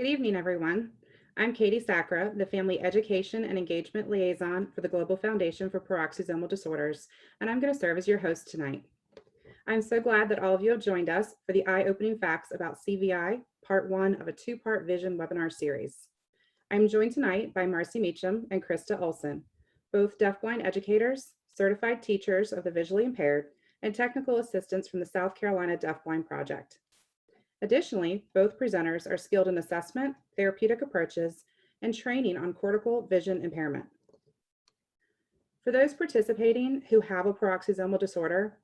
Good evening, everyone. I'm Katie Sacra, the Family Education and Engagement Liaison for the Global Foundation for Peroxisomal Disorders, and I'm going to serve as your host tonight. I'm so glad that all of you have joined us for the eye-opening facts about CVI, part 1 of a 2-part vision webinar series. I'm joined tonight by Marcy Meacham and Krista Olson, both deafblind educators, certified teachers of the visually impaired, and technical assistants from the South Carolina Deafblind Project. Additionally, both presenters are skilled in assessment, therapeutic approaches, and training on cortical vision impairment. For those participating who have a peroxisomal disorder,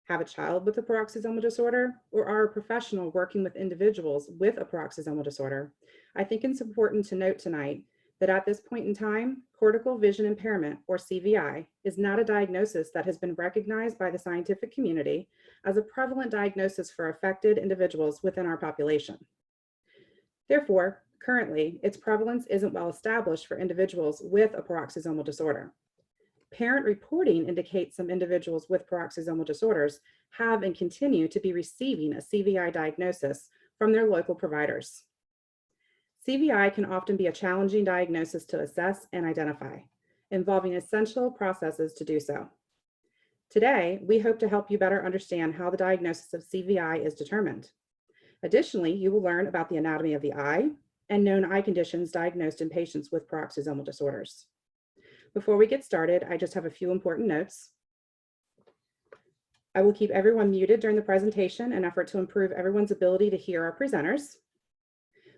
have a child with a peroxisomal disorder, or are a professional working with individuals with a peroxisomal disorder, I think it's important to note tonight that at this point in time, cortical vision impairment, or CVI, is not a diagnosis that has been recognized by the scientific community as a prevalent diagnosis for affected individuals within our population. Therefore, currently, its prevalence isn't well established for individuals with a peroxisomal disorder. Parent reporting indicates some individuals with peroxisomal disorders have and continue to be receiving a CVI diagnosis from their local providers. CVI can often be a challenging diagnosis to assess and identify, involving essential processes to do so. Today, we hope to help you better understand how the diagnosis of CVI is determined. Additionally, you will learn about the anatomy of the eye and known eye conditions diagnosed in patients with peroxisomal disorders. Before we get started, I just have a few important notes. I will keep everyone muted during the presentation in an effort to improve everyone's ability to hear our presenters.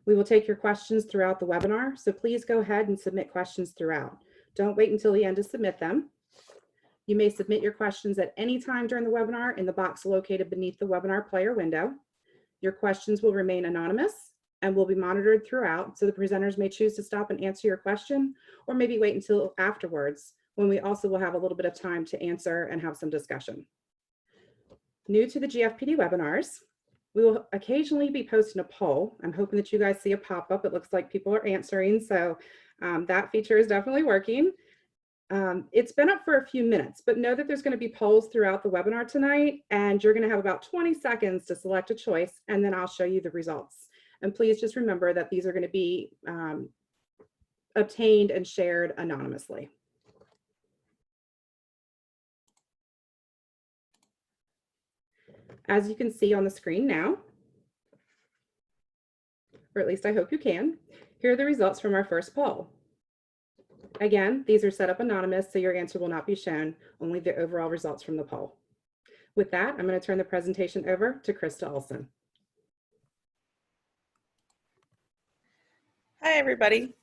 We will take your questions throughout the webinar, so please go ahead and submit questions throughout. Don't wait until the end to submit them. You may submit your questions at any time during the webinar in the box located beneath the webinar player window. Your questions will remain anonymous and will be monitored throughout, so the presenters may choose to stop and answer your question, or maybe wait until afterwards, when we also will have a little bit of time to answer and have some discussion. New to the GFPD webinars, we will occasionally be posting a poll. I'm hoping that you guys see a pop-up. It looks like people are answering, so that feature is definitely working. It's been up for a few minutes, but know that there's going to be polls throughout the webinar tonight, and you're going to have about 20 seconds to select a choice, and then I'll show you the results. And please just remember that these are going to be obtained and shared anonymously. As you can see on the screen now, or at least I hope you can, here are the results from our first poll. Again, these are set up anonymous, so your answer will not be shown, only the overall results from the poll. With that, I'm going to turn the presentation over to Krista Olson. Hi, everybody.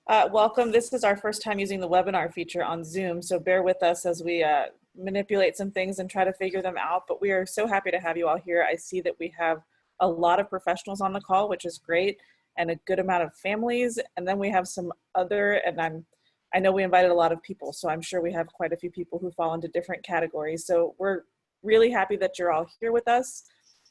Welcome. This is our first time using the webinar feature on Zoom, so bear with us as we manipulate some things and try to figure them out, but we are so happy to have you all here. I see that we have a lot of professionals on the call, which is great, and a good amount of families, and then we have some other, and I know we invited a lot of people, so I'm sure we have quite a few people who fall into different categories, so we're really happy that you're all here with us.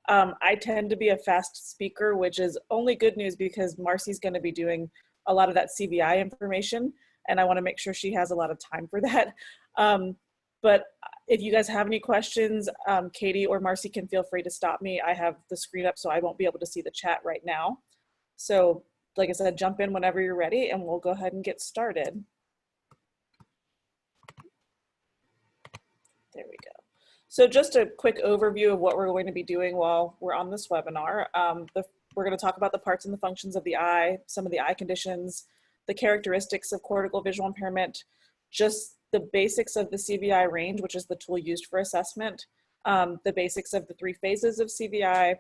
I tend to be a fast speaker, which is only good news because Marcy's going to be doing a lot of that CVI information, and I want to make sure she has a lot of time for that. But if you guys have any questions, Katie or Marcy can feel free to stop me. I have the screen up, so I won't be able to see the chat right now. So like I said, jump in whenever you're ready, and we'll go ahead and get started. There we go. So just a quick overview of what we're going to be doing while we're on this webinar. We're going to talk about the parts and the functions of the eye, some of the eye conditions, the characteristics of cortical visual impairment, just the basics of the CVI range, which is the tool used for assessment, the basics of the 3 phases of CVI,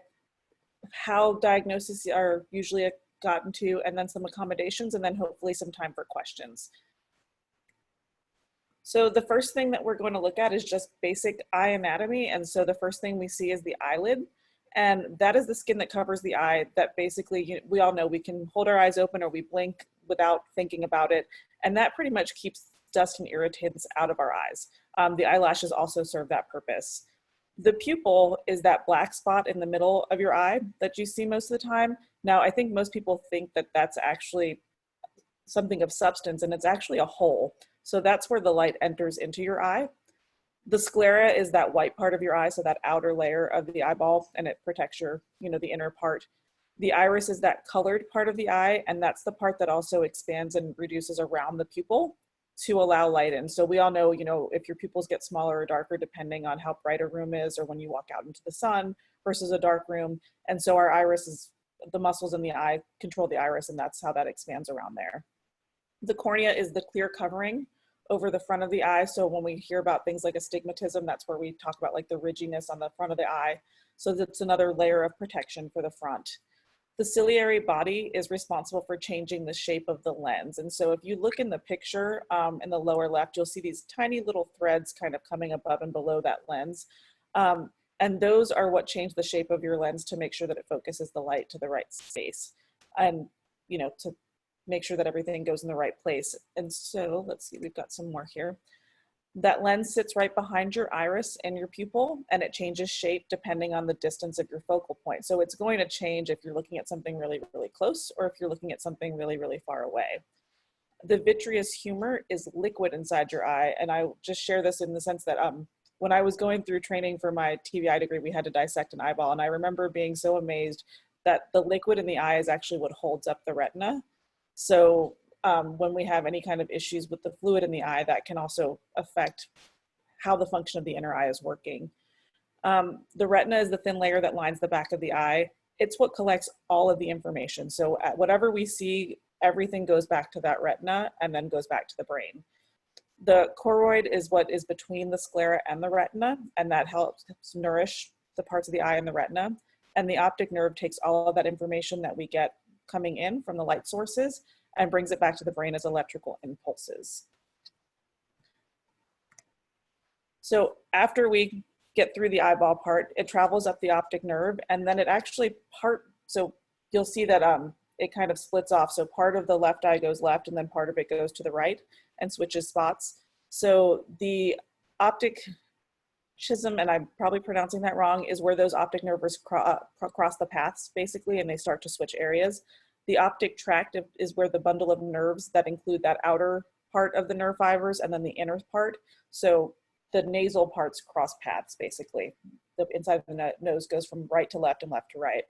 how diagnoses are usually gotten to, and then some accommodations, and then hopefully some time for questions. So the first thing that we're going to look at is just basic eye anatomy. And so the first thing we see is the eyelid. And that is the skin that covers the eye that basically, we all know we can hold our eyes open or we blink without thinking about it. And that pretty much keeps dust and irritants out of our eyes. The eyelashes also serve that purpose. The pupil is that black spot in the middle of your eye that you see most of the time. Now, I think most people think that that's actually something of substance, and it's actually a hole. So that's where the light enters into your eye. The sclera is that white part of your eye, so that outer layer of the eyeball, and it protects your, the inner part. The iris is that colored part of the eye, and that's the part that also expands and reduces around the pupil to allow light in. So we all know, you know, if your pupils get smaller or darker, depending on how bright a room is or when you walk out into the sun versus a dark room. And so our iris is, the muscles in the eye control the iris, and that's how that expands around there. The cornea is the clear covering over the front of the eye. So when we hear about things like astigmatism, that's where we talk about like the ridginess on the front of the eye. So that's another layer of protection for the front. The ciliary body is responsible for changing the shape of the lens. And so if you look in the picture in the lower left, you'll see these tiny little threads kind of coming above and below that lens. And those are what change the shape of your lens to make sure that it focuses the light to the right space and, you know, to make sure that everything goes in the right place. And so let's see, we've got some more here. That lens sits right behind your iris and your pupil, and it changes shape depending on the distance of your focal point. So it's going to change if you're looking at something really, really close or if you're looking at something really, really far away. The vitreous humor is liquid inside your eye. And I just share this in the sense that when I was going through training for my TVI degree, we had to dissect an eyeball. And I remember being so amazed that the liquid in the eye is actually what holds up the retina. So when we have any kind of issues with the fluid in the eye, that can also affect how the function of the inner eye is working. The retina is the thin layer that lines the back of the eye. It's what collects all of the information. So whatever we see, everything goes back to that retina and then goes back to the brain. The choroid is what is between the sclera and the retina, and that helps nourish the parts of the eye and the retina. And the optic nerve takes all of that information that we get coming in from the light sources and brings it back to the brain as electrical impulses. So after we get through the eyeball part, it travels up the optic nerve, and then it actually so you'll see that it kind of splits off. So part of the left eye goes left, and then part of it goes to the right and switches spots. So the optic schism, and I'm probably pronouncing that wrong, is where those optic nerves cross the paths basically, and they start to switch areas. The optic tract is where the bundle of nerves that include that outer part of the nerve fibers and then the inner part. So the nasal parts cross paths basically. The inside of the nose goes from right to left and left to right.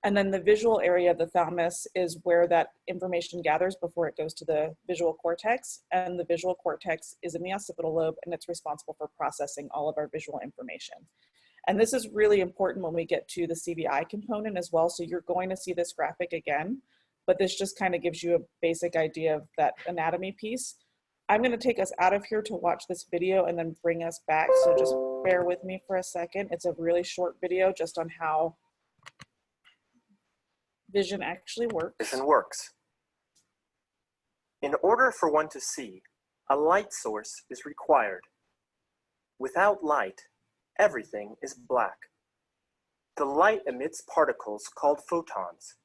And then the visual area of the thalamus is where that information gathers before it goes to the visual cortex. And the visual cortex is in the occipital lobe, and it's responsible for processing all of our visual information. And this is really important when we get to the CVI component as well. So you're going to see this graphic again, but this just kind of gives you a basic idea of that anatomy piece. I'm going to take us out of here to watch this video and then bring us back. So just bear with me for a second. It's a really short video just on how vision actually works. Vision works. In order for one to see, a light source is required. Without light, everything is black. The light emits particles called photons,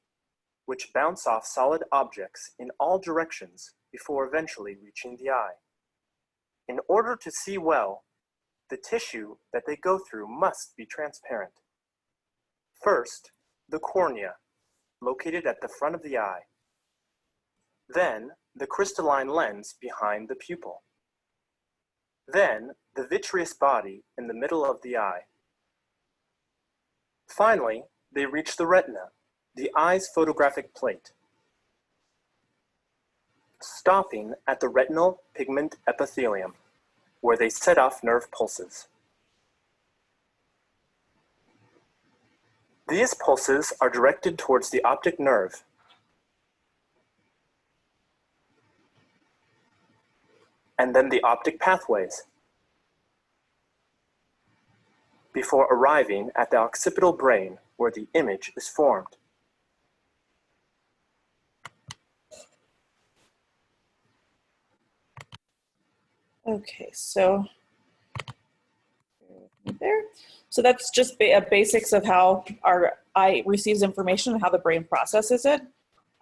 which bounce off solid objects in all directions before eventually reaching the eye. In order to see well, the tissue that they go through must be transparent. First, the cornea, located at the front of the eye. Then, the crystalline lens behind the pupil. Then, the vitreous body in the middle of the eye. Finally, they reach the retina, the eye's photographic plate, stopping at the retinal pigment epithelium, where they set off nerve pulses. These pulses are directed towards the optic nerve. And then the optic pathways, before arriving at the occipital brain where the image is formed. Okay, so there. So that's just basics of how our eye receives information and how the brain processes it.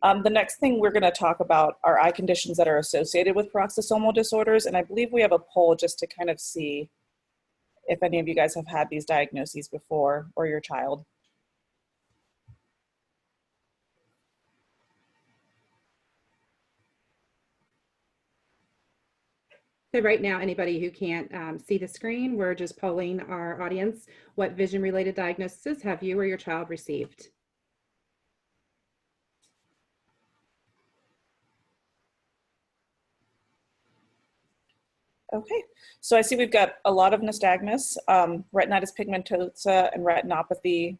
The next thing we're going to talk about are eye conditions that are associated with peroxisomal disorders, and I believe we have a poll just to kind of see if any of you guys have had these diagnoses before, or your child. So right now, anybody who can't see the screen, we're just polling our audience. What vision-related diagnosis have you or your child received? Okay, so I see we've got a lot of nystagmus, retinitis pigmentosa and retinopathy,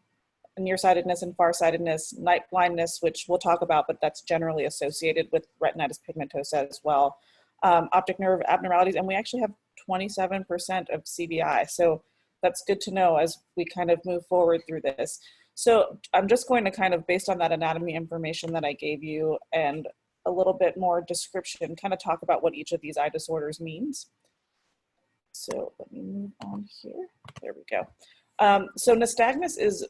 nearsightedness and farsightedness, night blindness, which we'll talk about, but that's generally associated with retinitis pigmentosa as well, optic nerve abnormalities, and we actually have 27% of CVI. So that's good to know as we kind of move forward through this. So I'm just going to kind of, based on that anatomy information that I gave you and a little bit more description, kind of talk about what each of these eye disorders means. So let me move on here. There we go. So nystagmus is,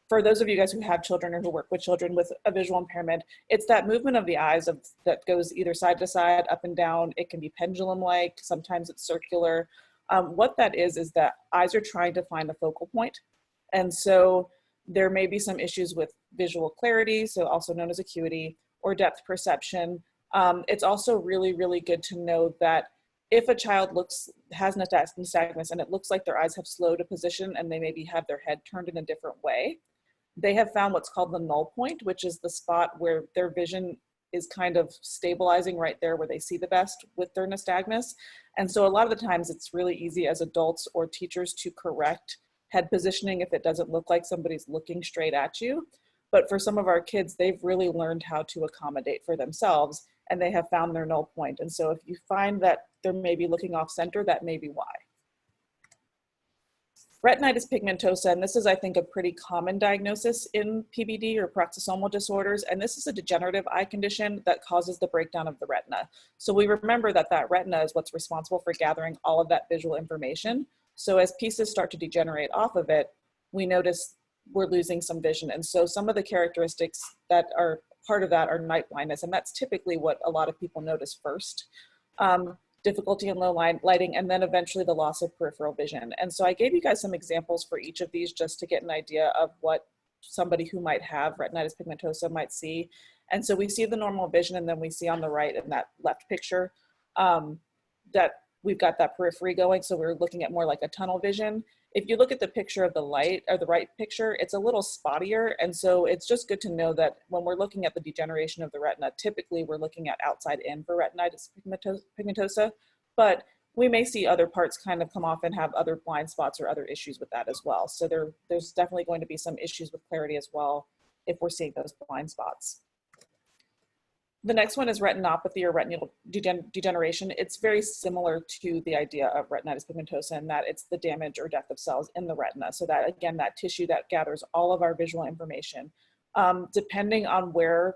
for those of you guys who have children or who work with children with a visual impairment, it's that movement of the eyes that goes either side to side, up and down. It can be pendulum-like, sometimes it's circular. What that is that eyes are trying to find a focal point. And so there may be some issues with visual clarity, so also known as acuity, or depth perception. It's also really, really good to know that if a child has nystagmus and it looks like their eyes have slowed a position and they maybe have their head turned in a different way, they have found what's called the null point, which is the spot where their vision is kind of stabilizing right there where they see the best with their nystagmus. And so a lot of the times it's really easy as adults or teachers to correct head positioning if it doesn't look like somebody's looking straight at you. But for some of our kids, they've really learned how to accommodate for themselves and they have found their null point. And so if you find that they're maybe looking off center, that may be why. Retinitis pigmentosa, and this is, I think, a pretty common diagnosis in PBD or peroxisomal disorders, and this is a degenerative eye condition that causes the breakdown of the retina. So we remember that that retina is what's responsible for gathering all of that visual information. So as pieces start to degenerate off of it, we notice we're losing some vision. And so some of the characteristics that are part of that are night blindness, and that's typically what a lot of people notice first. Difficulty in low lighting, and then eventually the loss of peripheral vision. And so I gave you guys some examples for each of these just to get an idea of what somebody who might have retinitis pigmentosa might see. And so we see the normal vision, and then we see on the right in that left picture that we've got that periphery going. So we're looking at more like a tunnel vision. If you look at the picture of the light, or the right picture, it's a little spottier. And so it's just good to know that when we're looking at the degeneration of the retina, typically we're looking at outside in for retinitis pigmentosa, but we may see other parts kind of come off and have other blind spots or other issues with that as well. So there's definitely going to be some issues with clarity as well if we're seeing those blind spots. The next one is retinopathy or retinal degeneration. It's very similar to the idea of retinitis pigmentosa in that it's the damage or death of cells in the retina. So that, again, that tissue that gathers all of our visual information, depending on where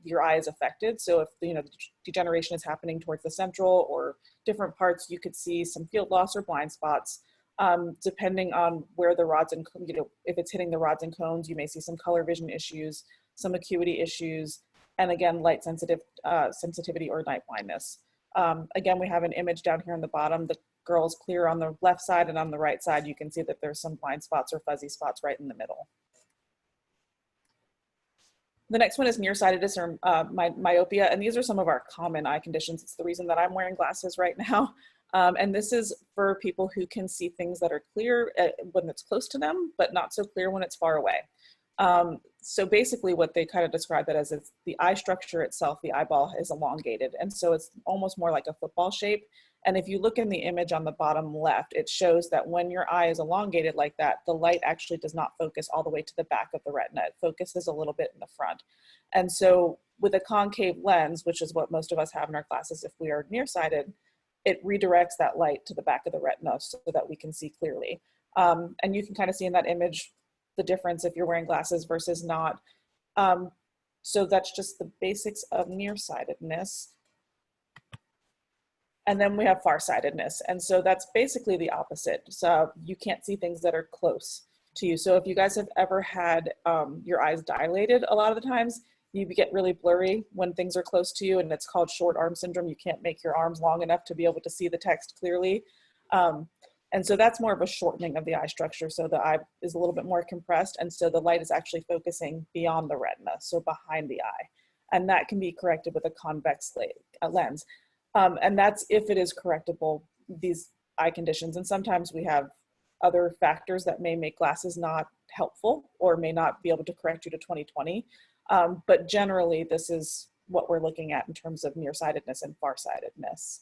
your eye is affected. So if the degeneration is happening towards the central or different parts, you could see some field loss or blind spots. Depending on where the rods and, if it's hitting the rods and cones, you may see some color vision issues, some acuity issues, and again, light sensitivity or night blindness. Again, we have an image down here on the bottom. The girl is clear on the left side, and on the right side, you can see that there's some blind spots or fuzzy spots right in the middle. The next one is nearsightedness or myopia, and these are some of our common eye conditions. It's the reason that I'm wearing glasses right now. And this is for people who can see things that are clear when it's close to them, but not so clear when it's far away. So basically what they kind of describe that as is the eye structure itself, the eyeball is elongated. And so it's almost more like a football shape. And if you look in the image on the bottom left, it shows that when your eye is elongated like that, the light actually does not focus all the way to the back of the retina. It focuses a little bit in the front. And so with a concave lens, which is what most of us have in our glasses if we are nearsighted, it redirects that light to the back of the retina so that we can see clearly. And you can kind of see in that image the difference if you're wearing glasses versus not. So that's just the basics of nearsightedness. And then we have farsightedness. And so that's basically the opposite. So you can't see things that are close to you. So if you guys have ever had your eyes dilated, a lot of the times you get really blurry when things are close to you, and it's called short arm syndrome. You can't make your arms long enough to be able to see the text clearly. And so that's more of a shortening of the eye structure. So the eye is a little bit more compressed. And so the light is actually focusing beyond the retina, so behind the eye. And that can be corrected with a convex lens. And that's if it is correctable, these eye conditions. And sometimes we have other factors that may make glasses not helpful or may not be able to correct you to 20/20. But generally, this is what we're looking at in terms of nearsightedness and farsightedness.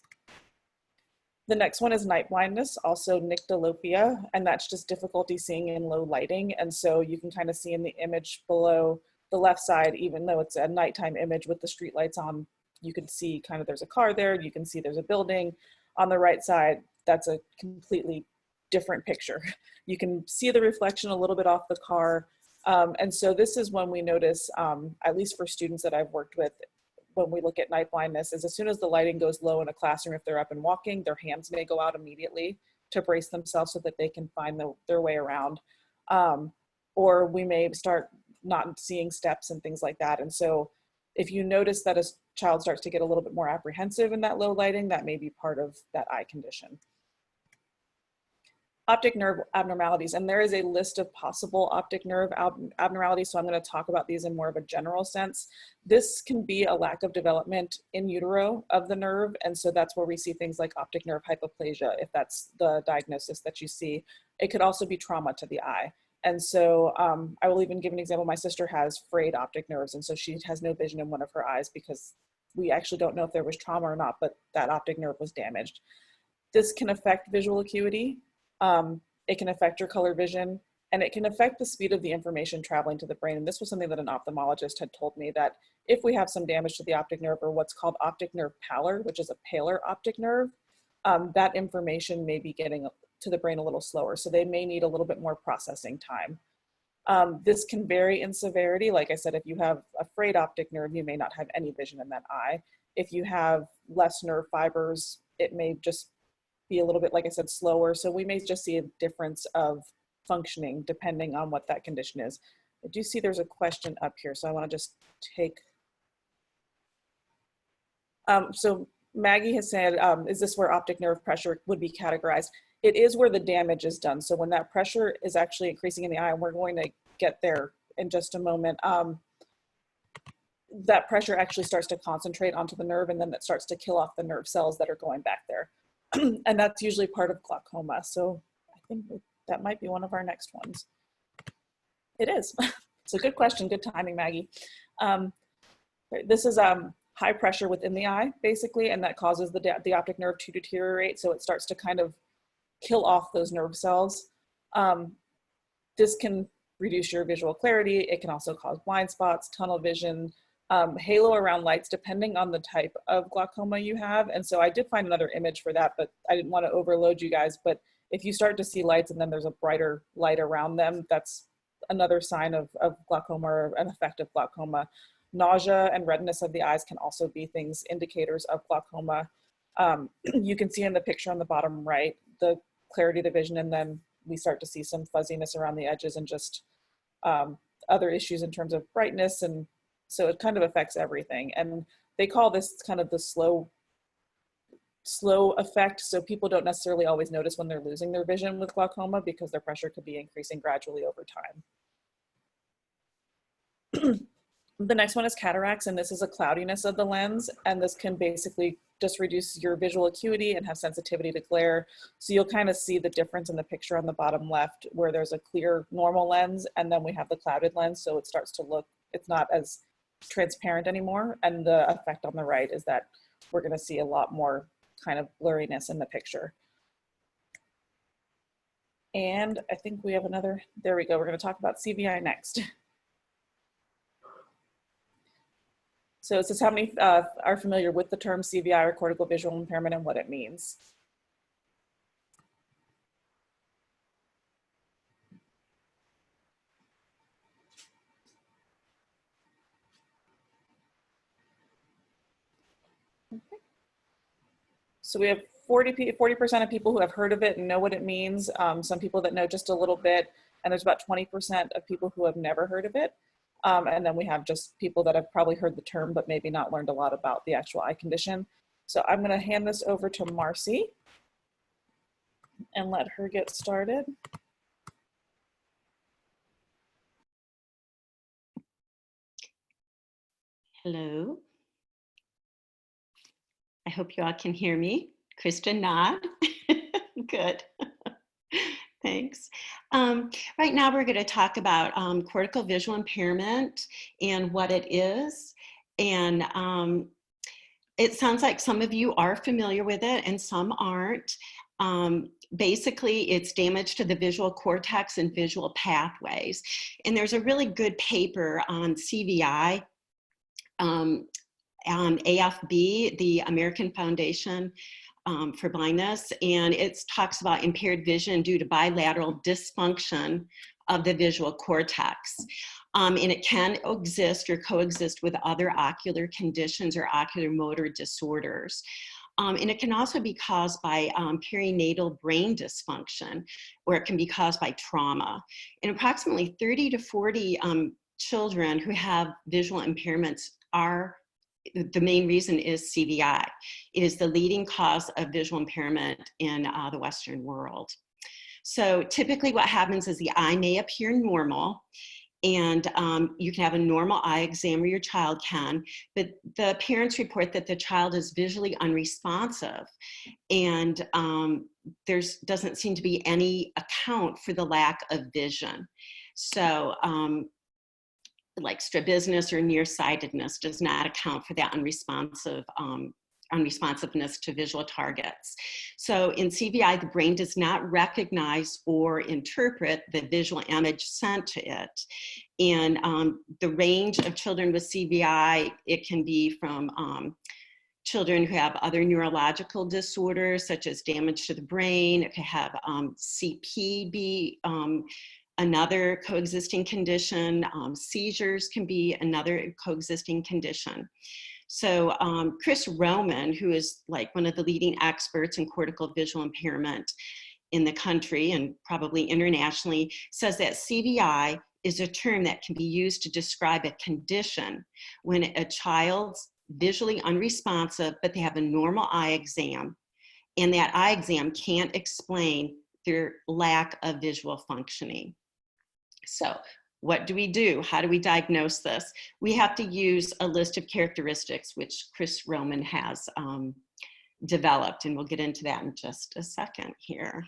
The next one is night blindness, also nyctalopia, and that's just difficulty seeing in low lighting. And so you can kind of see in the image below the left side, even though it's a nighttime image with the street lights on, you can see kind of there's a car there, you can see there's a building. On the right side, that's a completely different picture. You can see the reflection a little bit off the car. And so this is when we notice, at least for students that I've worked with, when we look at night blindness, is as soon as the lighting goes low in a classroom, if they're up and walking, their hands may go out immediately to brace themselves so that they can find their way around. Or we may start not seeing steps and things like that. And so if you notice that a child starts to get a little bit more apprehensive in that low lighting, that may be part of that eye condition. Optic nerve abnormalities, and there is a list of possible optic nerve abnormalities, so I'm going to talk about these in more of a general sense. This can be a lack of development in utero of the nerve, and so that's where we see things like optic nerve hypoplasia, if that's the diagnosis that you see. It could also be trauma to the eye. And so I will even give an example. My sister has frayed optic nerves, and so she has no vision in one of her eyes because we actually don't know if there was trauma or not, but that optic nerve was damaged. This can affect visual acuity. It can affect your color vision, and it can affect the speed of the information traveling to the brain. And this was something that an ophthalmologist had told me, that if we have some damage to the optic nerve, or what's called optic nerve pallor, which is a paler optic nerve, that information may be getting to the brain a little slower. So they may need a little bit more processing time. This can vary in severity. Like I said, if you have a frayed optic nerve, you may not have any vision in that eye. If you have less nerve fibers, it may just be a little bit, like I said, slower. So we may just see a difference of functioning depending on what that condition is. I do see there's a question up here, so I want to just take. So Maggie has said, is this where optic nerve pressure would be categorized? It is where the damage is done. So when that pressure is actually increasing in the eye, and we're going to get there in just a moment, that pressure actually starts to concentrate onto the nerve, and then that starts to kill off the nerve cells that are going back there. And that's usually part of glaucoma. So I think that might be one of our next ones. It is. So good question, good timing, Maggie. This is high pressure within the eye, basically, and that causes the optic nerve to deteriorate. So it starts to kind of kill off those nerve cells. This can reduce your visual clarity. It can also cause blind spots, tunnel vision, halo around lights, depending on the type of glaucoma you have. And so I did find another image for that, but I didn't want to overload you guys. But if you start to see lights and then there's a brighter light around them, that's another sign of glaucoma or an effect of glaucoma. Nausea and redness of the eyes can also be things, indicators of glaucoma. You can see in the picture on the bottom right, the clarity of the vision, and then we start to see some fuzziness around the edges and just other issues in terms of brightness. And so it kind of affects everything. And they call this kind of the slow effect. So people don't necessarily always notice when they're losing their vision with glaucoma because their pressure could be increasing gradually over time. The next one is cataracts, and this is a cloudiness of the lens, and this can basically just reduce your visual acuity and have sensitivity to glare. So you'll kind of see the difference in the picture on the bottom left where there's a clear normal lens, and then we have the clouded lens, so it starts to look, it's not as transparent anymore. And the effect on the right is that we're going to see a lot more kind of blurriness in the picture. And I think we have another, there we go, we're going to talk about CVI next. So it says how many are familiar with the term CVI, or cortical visual impairment, and what it means. Okay. So we have 40% of people who have heard of it and know what it means. Some people that know just a little bit, and there's about 20% of people who have never heard of it. And then we have just people that have probably heard the term, but maybe not learned a lot about the actual eye condition. So I'm going to hand this over to Marcy and let her get started. Hello. I hope you all can hear me. Kristen, nod. Good. Thanks. Right now we're going to talk about cortical visual impairment and what it is. And it sounds like some of you are familiar with it and some aren't. Basically, it's damage to the visual cortex and visual pathways. And there's a really good paper on CVI, on AFB, the American Foundation for Blindness, and it talks about impaired vision due to bilateral dysfunction of the visual cortex. And it can exist or coexist with other ocular conditions or ocular motor disorders. And it can also be caused by perinatal brain dysfunction, or it can be caused by trauma. And approximately 30 to 40 children who have visual impairments the main reason is CVI. It is the leading cause of visual impairment in the Western world. So typically what happens is the eye may appear normal, and you can have a normal eye exam, or your child can, but the parents report that the child is visually unresponsive, and there doesn't seem to be any account for the lack of vision. So like strabismus or nearsightedness does not account for that unresponsiveness to visual targets. So in CVI, the brain does not recognize or interpret the visual image sent to it. And the range of children with CVI, it can be from children who have other neurological disorders, such as damage to the brain. It could have CP be another coexisting condition. Seizures can be another coexisting condition. So Chris Roman, who is like one of the leading experts in cortical visual impairment in the country and probably internationally, says that CVI is a term that can be used to describe a condition when a child's visually unresponsive, but they have a normal eye exam, and that eye exam can't explain their lack of visual functioning. So what do we do? How do we diagnose this? We have to use a list of characteristics, which Chris Roman has developed, and we'll get into that in just a second here.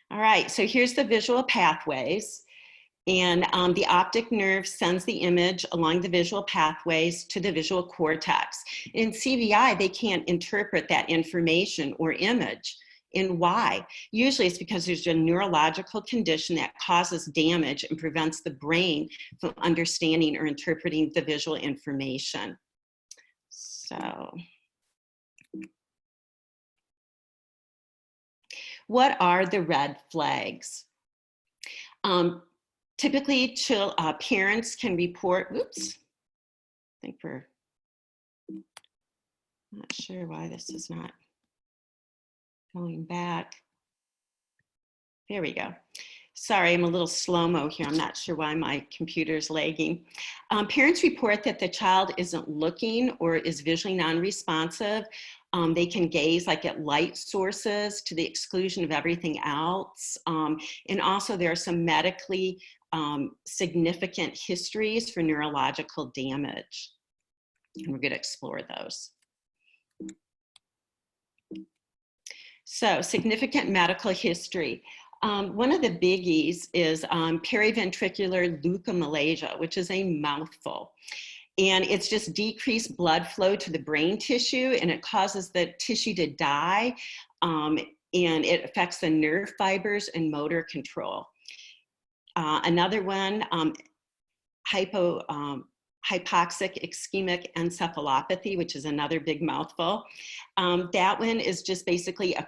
All right, so here's the visual pathways, and the optic nerve sends the image along the visual pathways to the visual cortex. In CVI, they can't interpret that information or image. And why? Usually it's because there's a neurological condition that causes damage and prevents the brain from understanding or interpreting the visual information. So, what are the red flags? Typically, parents can report, oops, I think we're not sure why this is not going back. There we go. Sorry, I'm a little slow-mo here. I'm not sure why my computer's lagging. Parents report that the child isn't looking or is visually non-responsive. They can gaze like at light sources to the exclusion of everything else. And also there are some medically significant histories for neurological damage. And we're going to explore those. So significant medical history. One of the biggies is periventricular leukomalacia, which is a mouthful. And it's just decreased blood flow to the brain tissue, and it causes the tissue to die, and it affects the nerve fibers and motor control. Another one, hypoxic ischemic encephalopathy, which is another big mouthful. That one is just basically a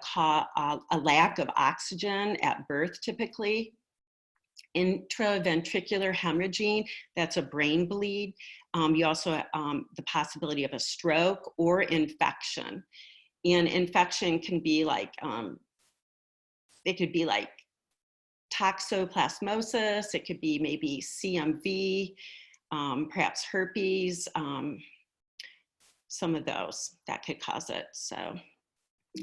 lack of oxygen at birth, typically. Intraventricular hemorrhaging, that's a brain bleed. You also have the possibility of a stroke or infection. And infection can be like, it could be like toxoplasmosis, it could be maybe CMV, perhaps herpes, some of those that could cause it. So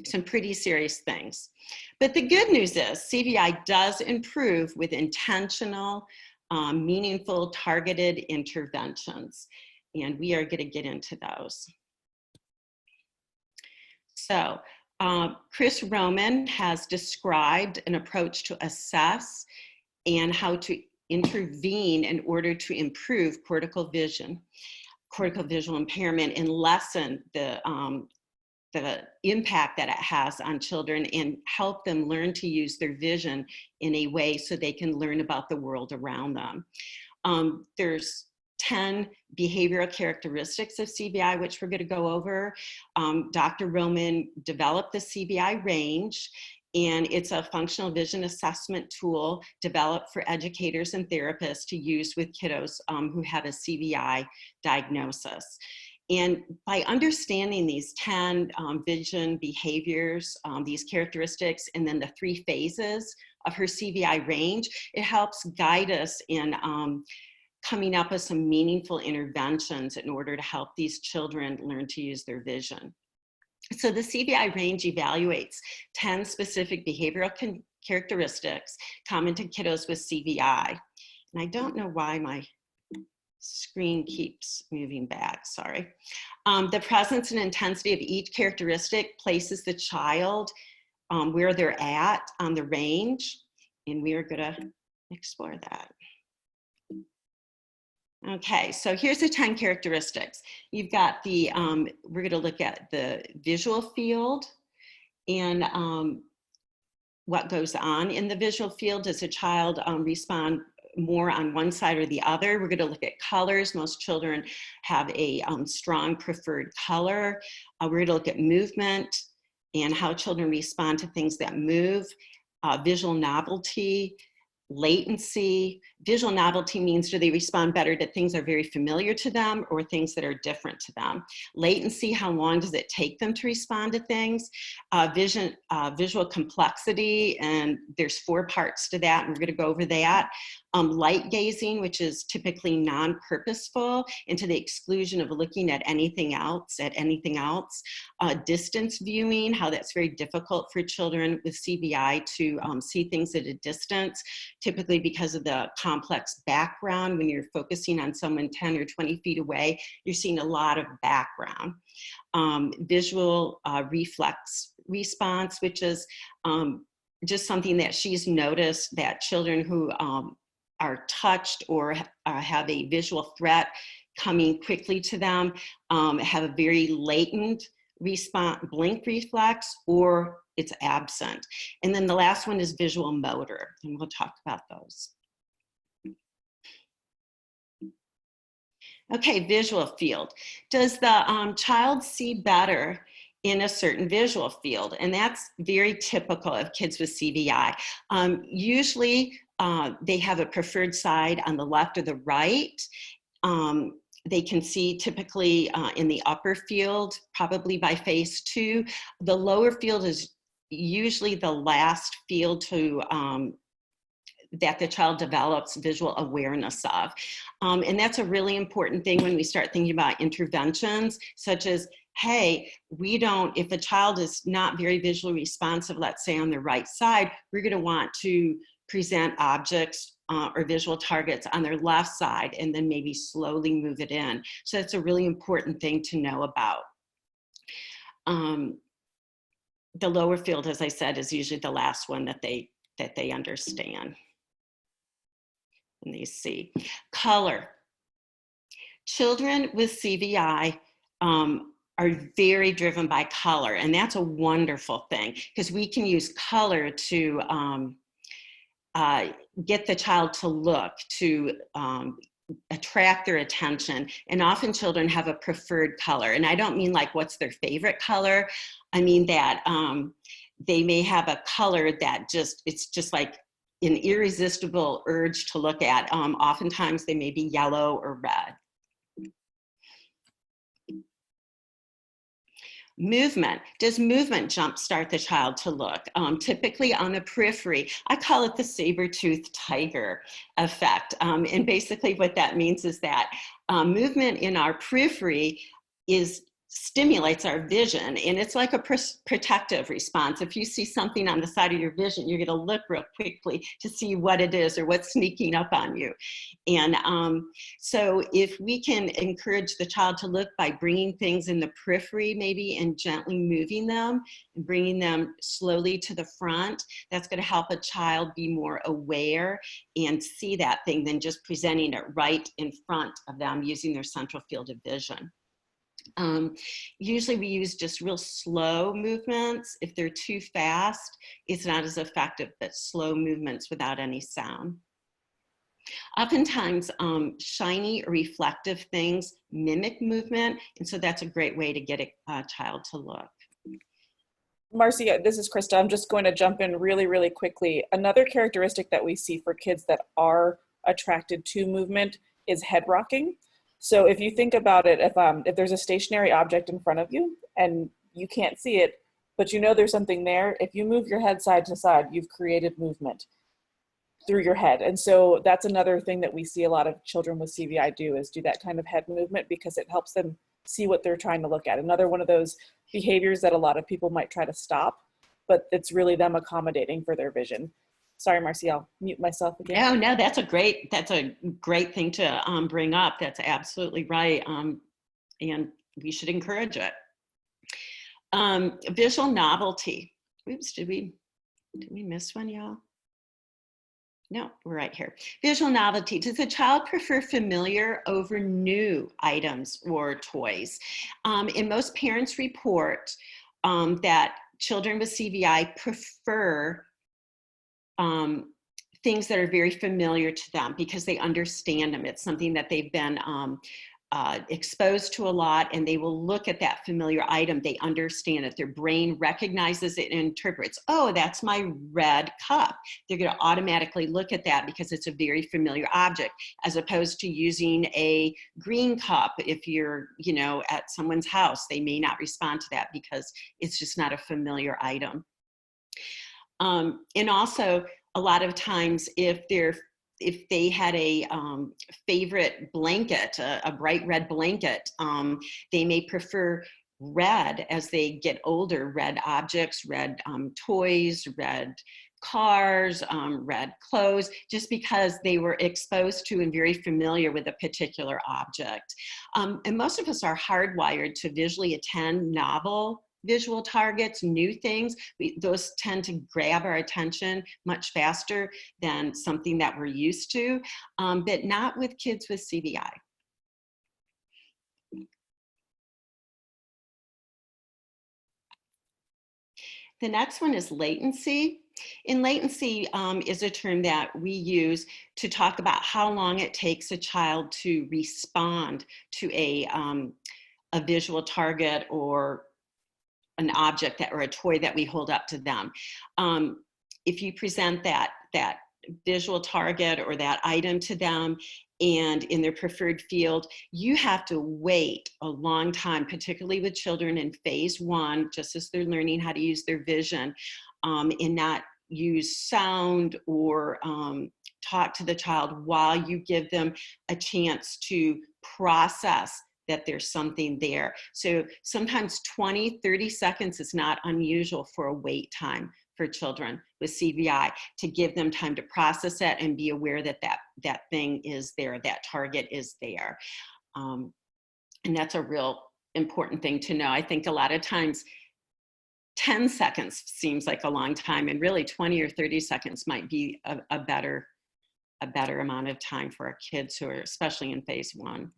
some pretty serious things. But the good news is CVI does improve with intentional, meaningful, targeted interventions. And we are going to get into those. So Chris Roman has described an approach to assess and how to intervene in order to improve cortical vision. cortical visual impairment and lessen the impact that it has on children and help them learn to use their vision in a way so they can learn about the world around them. There's 10 behavioral characteristics of CVI, which we're going to go over. Dr. Roman developed the CVI range, and it's a functional vision assessment tool developed for educators and therapists to use with kiddos who have a CVI diagnosis. And by understanding these 10 vision behaviors, these characteristics, and then the 3 phases of her CVI range, it helps guide us in coming up with some meaningful interventions in order to help these children learn to use their vision. So the CVI range evaluates 10 specific behavioral characteristics common to kiddos with CVI. And I don't know why my screen keeps moving back, sorry. The presence and intensity of each characteristic places the child where they're at on the range, and we are gonna explore that. Okay, so here's the 10 characteristics. You've got the, we're gonna look at the visual field and what goes on in the visual field. Does a child respond more on one side or the other? We're going to look at colors. Most children have a strong preferred color. We're going to look at movement and how children respond to things that move, visual novelty, latency. Visual novelty means, do they respond better to things that are very familiar to them or things that are different to them? Latency, how long does it take them to respond to things? Visual complexity, and there's 4 parts to that, and we're going to go over that. Light gazing, which is typically non-purposeful and to the exclusion of looking at anything else. Distance viewing, how that's very difficult for children with CVI to see things at a distance, typically because of the complex background. When you're focusing on someone 10 or 20 feet away, you're seeing a lot of background. Visual reflex response, which is just something that she's noticed that children who are touched or have a visual threat coming quickly to them have a very latent response, blink reflex, or it's absent. And then the last one is visual motor, and we'll talk about those. Okay, visual field. Does the child see better in a certain visual field? And that's very typical of kids with CVI. Usually they have a preferred side on the left or the right. They can see typically in the upper field, probably by phase 2. The lower field is usually the last field to that the child develops visual awareness of. And that's a really important thing when we start thinking about interventions, such as, hey, if a child is not very visually responsive, let's say on the right side, we're gonna want to present objects or visual targets on their left side and then maybe slowly move it in. So that's a really important thing to know about. The lower field, as I said, is usually the last one that they understand and they see. Color. Children with CVI are very driven by color, and that's a wonderful thing because we can use color to get the child to look, to attract their attention. And often children have a preferred color. And I don't mean like what's their favorite color. I mean that they may have a color that it's just like an irresistible urge to look at. Oftentimes they may be yellow or red. Movement. Does movement jumpstart the child to look? Typically on the periphery. I call it the saber-toothed tiger effect. And basically what that means is that movement in our periphery is stimulates our vision, and it's like a protective response. If you see something on the side of your vision, you're going to look real quickly to see what it is or what's sneaking up on you. And so if we can encourage the child to look by bringing things in the periphery maybe and gently moving them and bringing them slowly to the front, that's going to help a child be more aware and see that thing than just presenting it right in front of them using their central field of vision. Usually we use just real slow movements. If they're too fast, it's not as effective, but slow movements without any sound. Oftentimes, shiny or reflective things mimic movement, and so that's a great way to get a child to look. Marcy, this is Krista. I'm just going to jump in really, really quickly. Another characteristic that we see for kids that are attracted to movement is head rocking. So if you think about it, if there's a stationary object in front of you and you can't see it, but you know there's something there, if you move your head side to side, you've created movement through your head. And so that's another thing that we see a lot of children with CVI do, is do that kind of head movement because it helps them see what they're trying to look at. Another one of those behaviors that a lot of people might try to stop, but it's really them accommodating for their vision. Sorry, Marcy, I'll mute myself again. No, that's a great thing to bring up. That's absolutely right. And we should encourage it. Visual novelty. Oops, did we miss one, y'all? No, we're right here. Visual novelty. Does the child prefer familiar over new items or toys? And most parents report that children with CVI prefer things that are very familiar to them because they understand them. It's something that they've been exposed to a lot, and they will look at that familiar item. They understand it. Their brain recognizes it and interprets, oh, that's my red cup. They're going to automatically look at that because it's a very familiar object, as opposed to using a green cup. If you're, at someone's house, they may not respond to that because it's just not a familiar item. And also, a lot of times, if they had a favorite blanket, a bright red blanket, they may prefer red as they get older, red objects, red toys, red cars, red clothes, just because they were exposed to and very familiar with a particular object. And most of us are hardwired to visually attend novel visual targets, new things. Those tend to grab our attention much faster than something that we're used to, but not with kids with CVI. The next one is latency. And latency is a term that we use to talk about how long it takes a child to respond to a visual target or an object or a toy that we hold up to them. If you present that visual target or that item to them and in their preferred field, you have to wait a long time, particularly with children in phase 1, just as they're learning how to use their vision, and not use sound or talk to the child while you give them a chance to process that there's something there. So sometimes 20-30 seconds is not unusual for a wait time for children with CVI, to give them time to process it and be aware that that thing is there, that target is there. And that's a real important thing to know. I think a lot of times 10 seconds seems like a long time, and really 20 or 30 seconds might be a better amount of time for our kids who are especially in phase 1.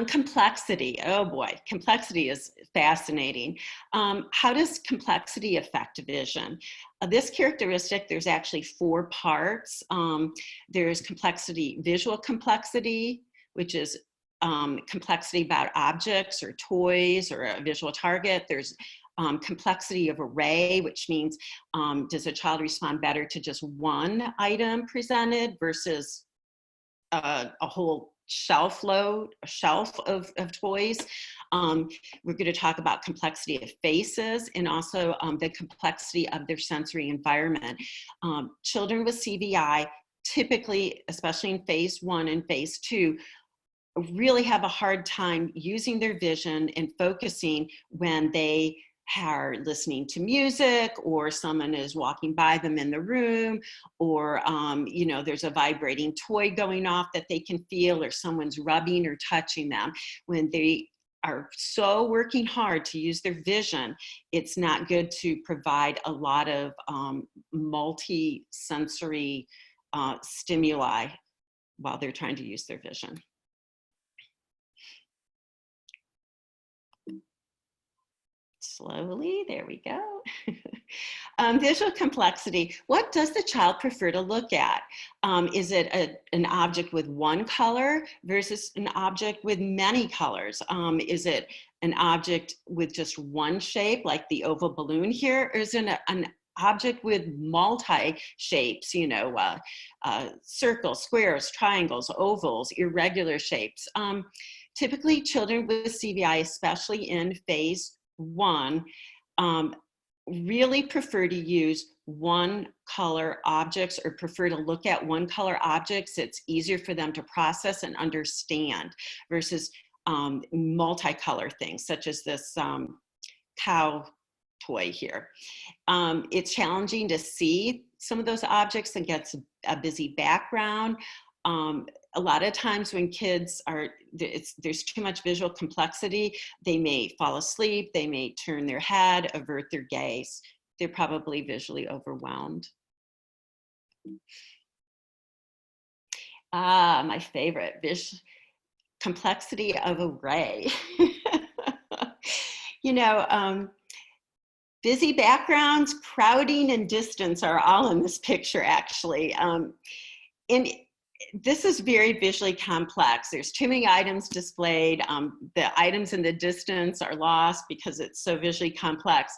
Complexity, oh boy, complexity is fascinating. How does complexity affect vision? This characteristic, there's actually 4 parts. There's complexity, visual complexity, which is complexity about objects or toys or a visual target. There's complexity of array, which means does a child respond better to just one item presented versus a whole shelf of toys. We're going to talk about complexity of faces and also the complexity of their sensory environment. Children with CVI typically, especially in phase 1 and phase 2, really have a hard time using their vision and focusing when they are listening to music, or someone is walking by them in the room, or you know, there's a vibrating toy going off that they can feel, or someone's rubbing or touching them. When they are so working hard to use their vision, it's not good to provide a lot of multi-sensory stimuli while they're trying to use their vision. Slowly, there we go. Visual complexity. What does the child prefer to look at? Is it an object with one color versus an object with many colors? Is it an object with just one shape, like the oval balloon here, or is it an object with multi shapes, you know, circles, squares, triangles, ovals, irregular shapes? Typically, children with CVI, especially in phase 1, really prefer to use one color objects, or prefer to look at one color objects. It's easier for them to process and understand versus multicolor things, such as this cow toy here. It's challenging to see some of those objects and gets a busy background. A lot of times when kids are, there's too much visual complexity, they may fall asleep, they may turn their head, avert their gaze. They're probably visually overwhelmed. My favorite, complexity of array. You know, busy backgrounds, crowding, and distance are all in this picture, actually. This is very visually complex. There's too many items displayed. The items in the distance are lost because it's so visually complex.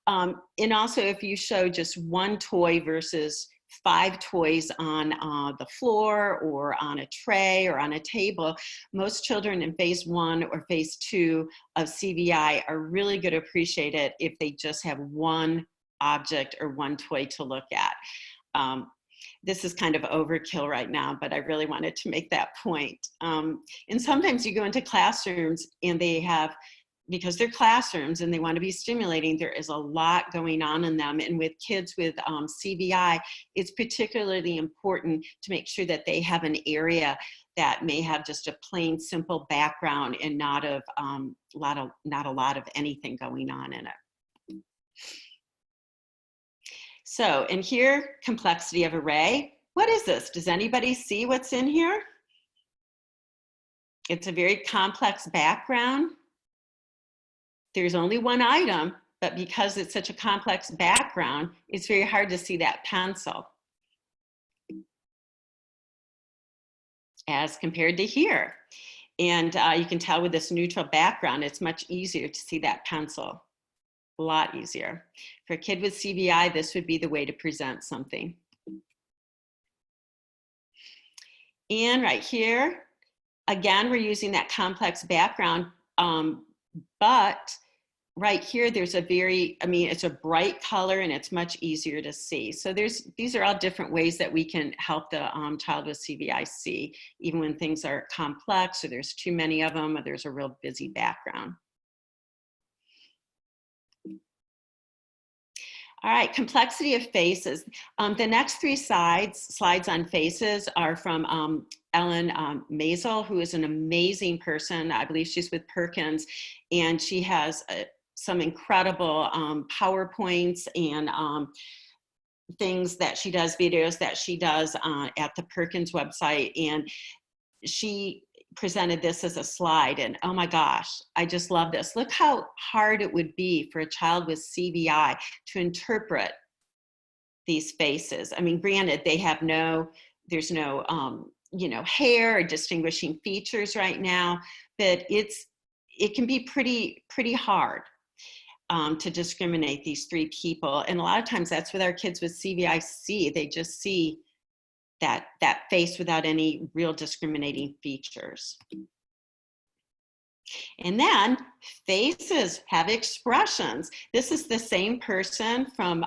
And also, if you show just one toy versus 5 toys on the floor, or on a tray, or on a table, most children in phase 1 or phase 2 of CVI are really going to appreciate it if they just have one object or one toy to look at. This is kind of overkill right now, but I really wanted to make that point. And sometimes you go into classrooms and they have, because they're classrooms and they want to be stimulating, there is a lot going on in them. And with kids with CVI, it's particularly important to make sure that they have an area that may have just a plain, simple background and not a lot of anything going on in it. So, and here, complexity of array. What is this? Does anybody see what's in here? It's a very complex background. There's only one item, but because it's such a complex background, it's very hard to see that pencil. As compared to here. And you can tell with this neutral background, it's much easier to see that pencil. A lot easier. For a kid with CVI, this would be the way to present something. And right here, again, we're using that complex background, but right here, there's a very, it's a bright color and it's much easier to see. So these are all different ways that we can help the child with CVI see, even when things are complex, or there's too many of them, or there's a real busy background. All right, complexity of faces. The next 3 slides on faces are from Ellen Maisel, who is an amazing person. I believe she's with Perkins, and she has some incredible PowerPoints and things that she does, videos that she does at the Perkins website. And she presented this as a slide, and oh my gosh, I just love this. Look how hard it would be for a child with CVI to interpret these faces. Granted, they have there's no you know, hair or distinguishing features right now, but it can be pretty hard to discriminate these 3 people. And a lot of times that's what our kids with CVI see. They just see that face without any real discriminating features. And then faces have expressions. This is the same person from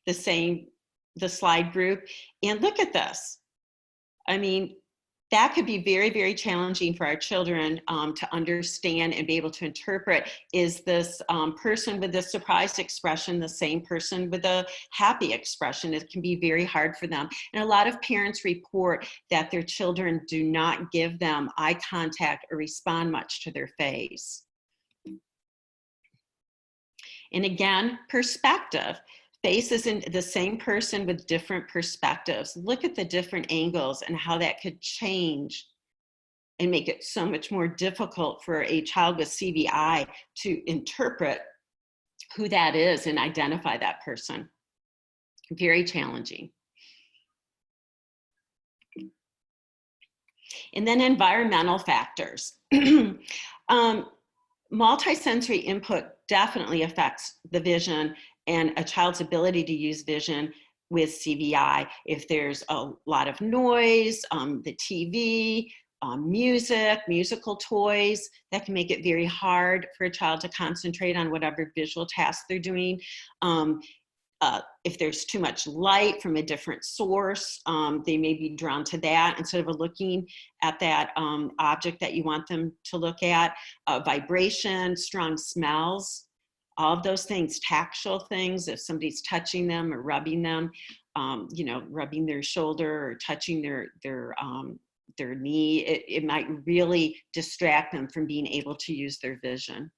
the slide group. And look at this. that could be very, very challenging for our children to understand and be able to interpret. Is this person with the surprised expression the same person with a happy expression? It can be very hard for them. And a lot of parents report that their children do not give them eye contact or respond much to their face. And again, perspective. Face isn't the same person with different perspectives. Look at the different angles and how that could change and make it so much more difficult for a child with CVI to interpret who that is and identify that person. Very challenging. And then environmental factors. Multisensory input definitely affects the vision and a child's ability to use vision with CVI. If there's a lot of noise, the TV, music, musical toys, that can make it very hard for a child to concentrate on whatever visual task they're doing. If there's too much light from a different source, they may be drawn to that instead of looking at that object that you want them to look at. Vibration, strong smells, all of those things, tactile things, if somebody's touching them or rubbing them, you know, rubbing their shoulder or touching their knee, it might really distract them from being able to use their vision.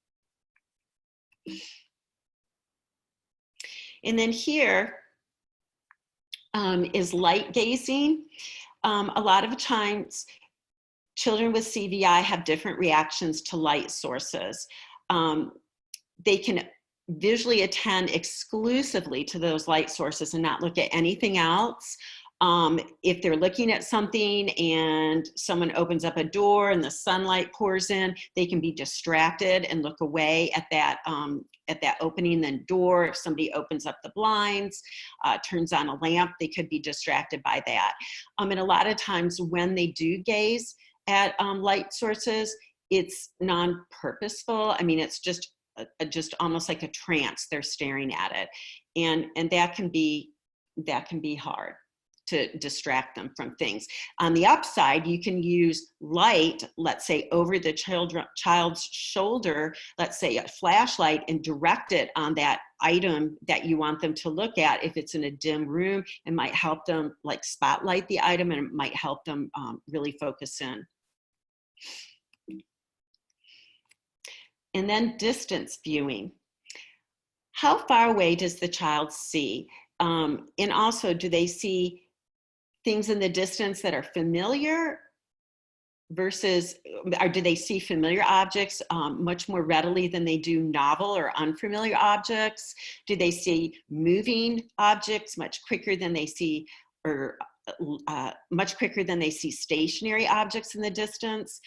And then here is light gazing. A lot of times, children with CVI have different reactions to light sources. They can visually attend exclusively to those light sources and not look at anything else. If they're looking at something and someone opens up a door and the sunlight pours in, they can be distracted and look away at that opening the door. If somebody opens up the blinds, turns on a lamp, they could be distracted by that. And a lot of times when they do gaze at light sources, it's non-purposeful. I mean, it's just almost like a trance. They're staring at it, and that can be hard to distract them from things. On the upside, you can use light, let's say over the child's shoulder, let's say a flashlight, and direct it on that item that you want them to look at. If it's in a dim room, it might help them like spotlight the item, and it might help them really focus in. And then distance viewing. How far away does the child see? And also, do they see things in the distance that are familiar versus, or do they see familiar objects much more readily than they do novel or unfamiliar objects? Do they see moving objects much quicker than they see, or much quicker than they see stationary objects in the distance?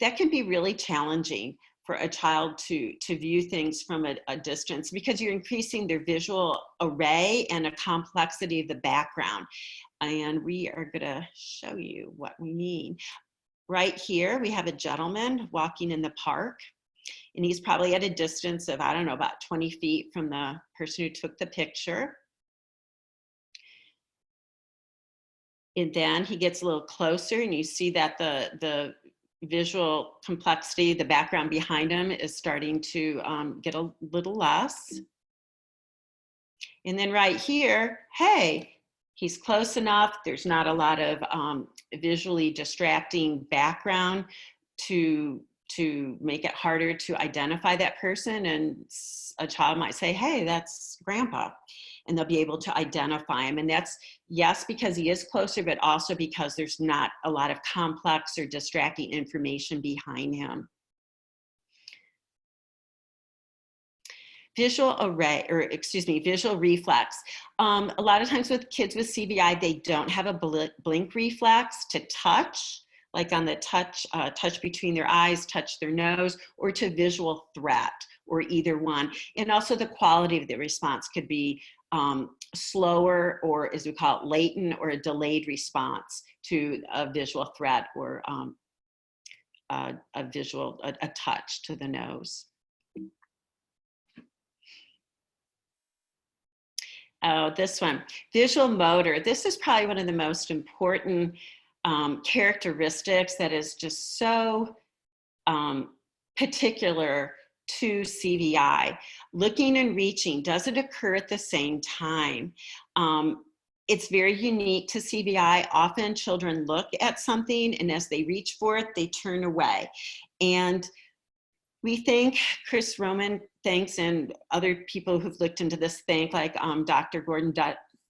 That can be really challenging for a child to view things from a distance, because you're increasing their visual array and a complexity of the background. And we are gonna show you what we mean. Right here, we have a gentleman walking in the park, and he's probably at a distance of, I don't know, about 20 feet from the person who took the picture. And then he gets a little closer, and you see that the visual complexity, the background behind him, is starting to get a little less. And then right here, hey, he's close enough. There's not a lot of visually distracting background to make it harder to identify that person. And a child might say, hey, that's Grandpa. And they'll be able to identify him. And that's, yes, because he is closer, but also because there's not a lot of complex or distracting information behind him. Visual array, or excuse me, visual reflex. A lot of times with kids with CVI, they don't have a blink reflex to touch, like on the touch between their eyes, touch their nose, or to visual threat, or either one. And also the quality of the response could be slower, or as we call it, latent, or a delayed response to a visual threat, or a touch to the nose. Oh, this one, visual motor. This is probably one of the most important characteristics that is just so particular to CVI. Looking and reaching, does it occur at the same time? It's very unique to CVI. Often children look at something, and as they reach for it, they turn away. And we think, Chris Roman thinks, and other people who've looked into this think, like Dr. Gordon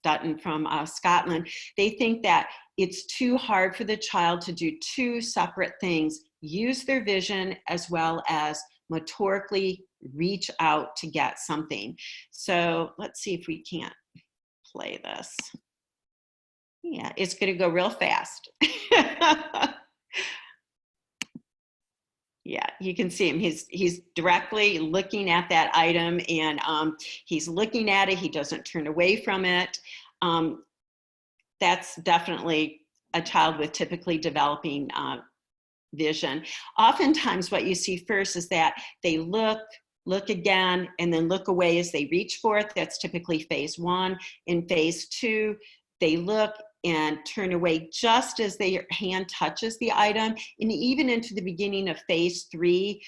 Dutton from Scotland, they think that it's too hard for the child to do two separate things: use their vision as well as motorically reach out to get something. So let's see if we can't play this. Yeah, it's going to go real fast. Yeah, you can see him. He's directly looking at that item, and he's looking at it. He doesn't turn away from it. That's definitely a child with typically developing vision. Oftentimes what you see first is that they look again, and then look away as they reach for it. That's typically phase 1. In phase 2, they look and turn away just as their hand touches the item. And even into the beginning of phase 3,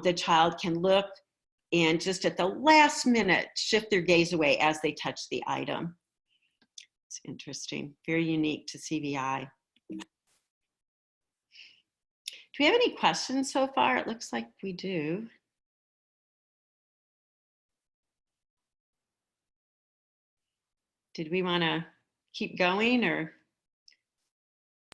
the child can look and just at the last minute shift their gaze away as they touch the item. It's interesting, very unique to CVI. Do we have any questions so far? It looks like we do. Did we want to keep going, or?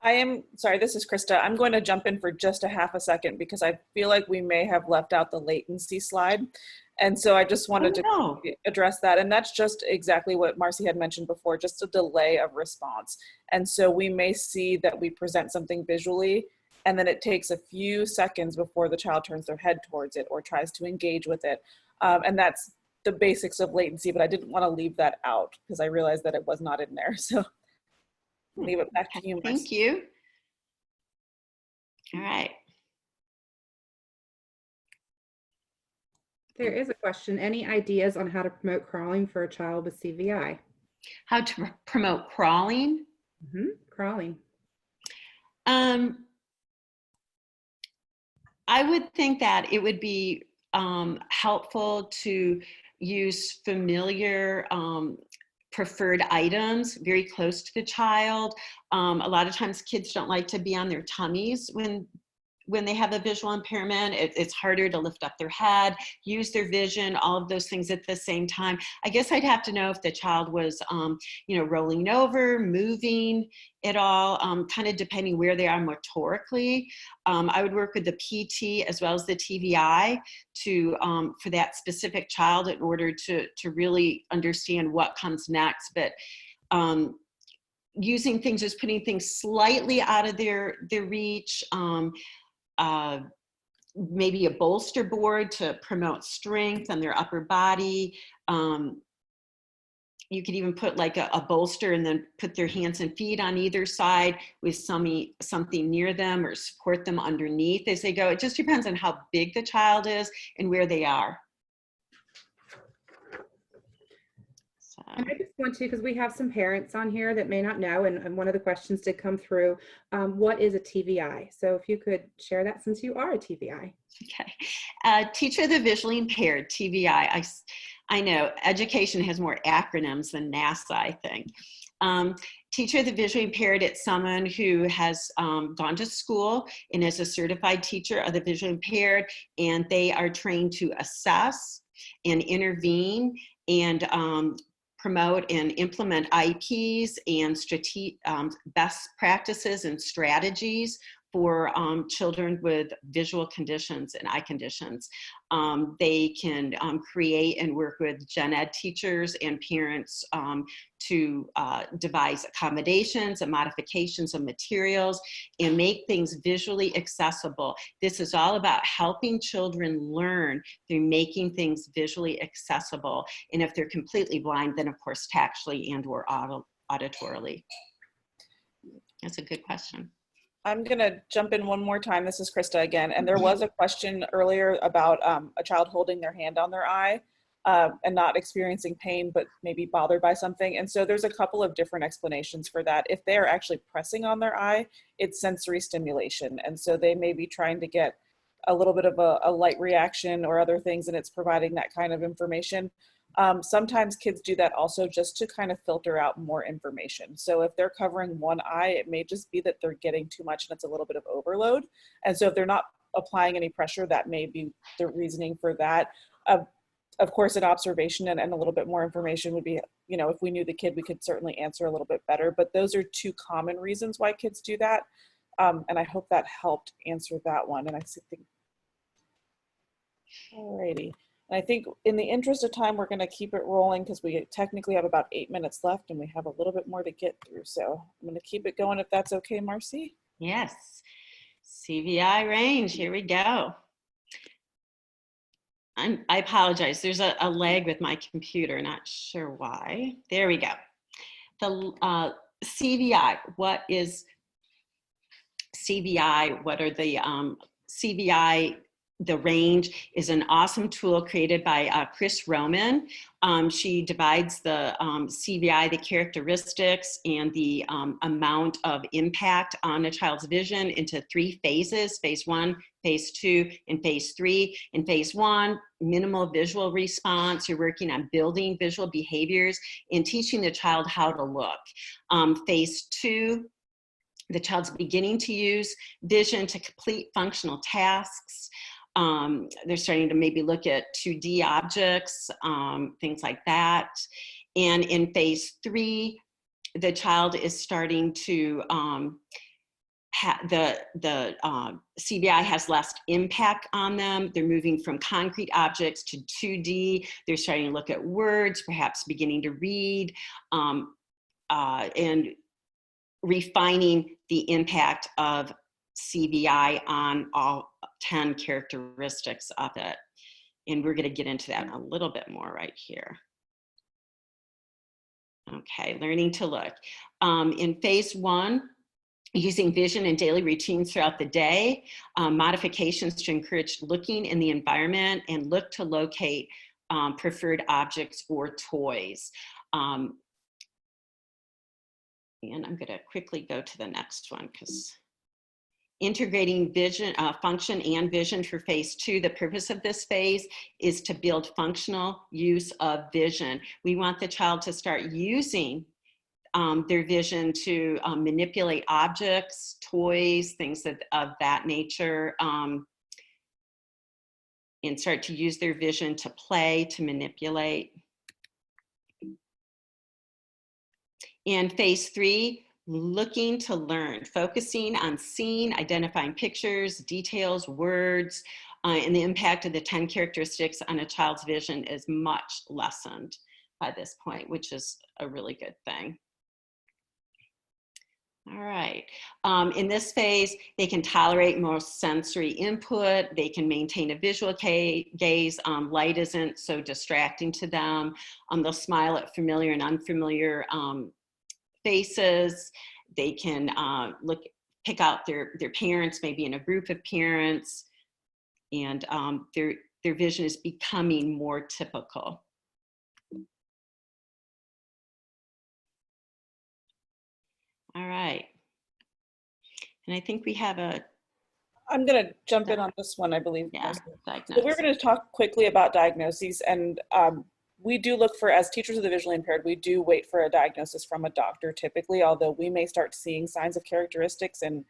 I am sorry, this is Krista. I'm going to jump in for just a half a second because I feel like we may have left out the latency slide. And so I just wanted to address that. And that's just exactly what Marcy had mentioned before, just a delay of response. And so we may see that we present something visually, and then it takes a few seconds before the child turns their head towards it or tries to engage with it. And that's the basics of latency, but I didn't want to leave that out because I realized that it was not in there. So leave it back to you, Marcy. Thank you. All right. There is a question. Any ideas on how to promote crawling for a child with CVI? How to promote crawling? Crawling. I would think that it would be helpful to use familiar preferred items very close to the child. A lot of times kids don't like to be on their tummies when they have a visual impairment. It's harder to lift up their head, use their vision, all of those things at the same time. I guess I'd have to know if the child was, rolling over, moving at all, kind of depending where they are motorically. I would work with the PT as well as the TVI for that specific child in order to really understand what comes next. But using things, just putting things slightly out of their reach, maybe a bolster board to promote strength on their upper body. You could even put like a bolster and then put their hands and feet on either side with something near them, or support them underneath as they go. It just depends on how big the child is and where they are. And I just want to, because we have some parents on here that may not know, and one of the questions did come through, what is a TVI? So if you could share that, since you are a TVI. Okay. Teacher of the visually impaired, TVI. I know education has more acronyms than NASA, I think. Teacher of the visually impaired, it's someone who has gone to school and is a certified teacher of the visually impaired, and they are trained to assess and intervene and promote and implement IEPs and best practices and strategies for children with visual conditions and eye conditions. They can create and work with gen ed teachers and parents to devise accommodations and modifications of materials and make things visually accessible. This is all about helping children learn through making things visually accessible. And if they're completely blind, then of course tactually and or auditorily. That's a good question. I'm going to jump in one more time. This is Krista again. And there was a question earlier about a child holding their hand on their eye. and not experiencing pain, but maybe bothered by something. And so there's a couple of different explanations for that. If they're actually pressing on their eye, it's sensory stimulation. And so they may be trying to get a little bit of a light reaction or other things, and it's providing that kind of information. Sometimes kids do that also just to kind of filter out more information. So if they're covering one eye, it may just be that they're getting too much and it's a little bit of overload. And so if they're not applying any pressure, that may be the reasoning for that. Of course, an observation and a little bit more information would be, you know, if we knew the kid, we could certainly answer a little bit better. But those are two common reasons why kids do that. And I hope that helped answer that one. And I think, alrighty. And I think in the interest of time, we're going to keep it rolling because we technically have about 8 minutes left and we have a little bit more to get through. So I'm going to keep it going if that's okay, Marcy. Yes. CVI range, here we go. I apologize, there's a lag with my computer, not sure why. There we go. The CVI, what is CVI? What are the CVI? The range is an awesome tool created by Chris Roman. She divides the CVI, the characteristics and the amount of impact on a child's vision into 3 phases, phase 1, phase 2, and phase 3. In phase 1, minimal visual response. You're working on building visual behaviors and teaching the child how to look. Phase 2, the child's beginning to use vision to complete functional tasks. They're starting to maybe look at 2D objects, things like that. And in phase 3, the child is starting to, the CVI has less impact on them. They're moving from concrete objects to 2D. They're starting to look at words, perhaps beginning to read, and refining the impact of CVI on all 10 characteristics of it. And we're going to get into that a little bit more right here. Okay, learning to look. In phase 1, using vision in daily routines throughout the day, modifications to encourage looking in the environment and look to locate preferred objects or toys. And I'm going to quickly go to the next one because integrating vision, function and vision for phase 2. The purpose of this phase is to build functional use of vision. We want the child to start using their vision to manipulate objects, toys, things of that nature, and start to use their vision to play, to manipulate. In phase 3, looking to learn, focusing on seeing, identifying pictures, details, words, and the impact of the 10 characteristics on a child's vision is much lessened by this point, which is a really good thing. All right, in this phase, they can tolerate more sensory input, they can maintain a visual gaze, light isn't so distracting to them, they'll smile at familiar and unfamiliar faces. They can pick out their parents, maybe in a group of parents, and their vision is becoming more typical. All right. And I think we have I'm going to jump in on this one, I believe. Yeah, So we're going to talk quickly about diagnoses, and we do look for, as teachers of the visually impaired, we do wait for a diagnosis from a doctor typically, although we may start seeing signs of characteristics and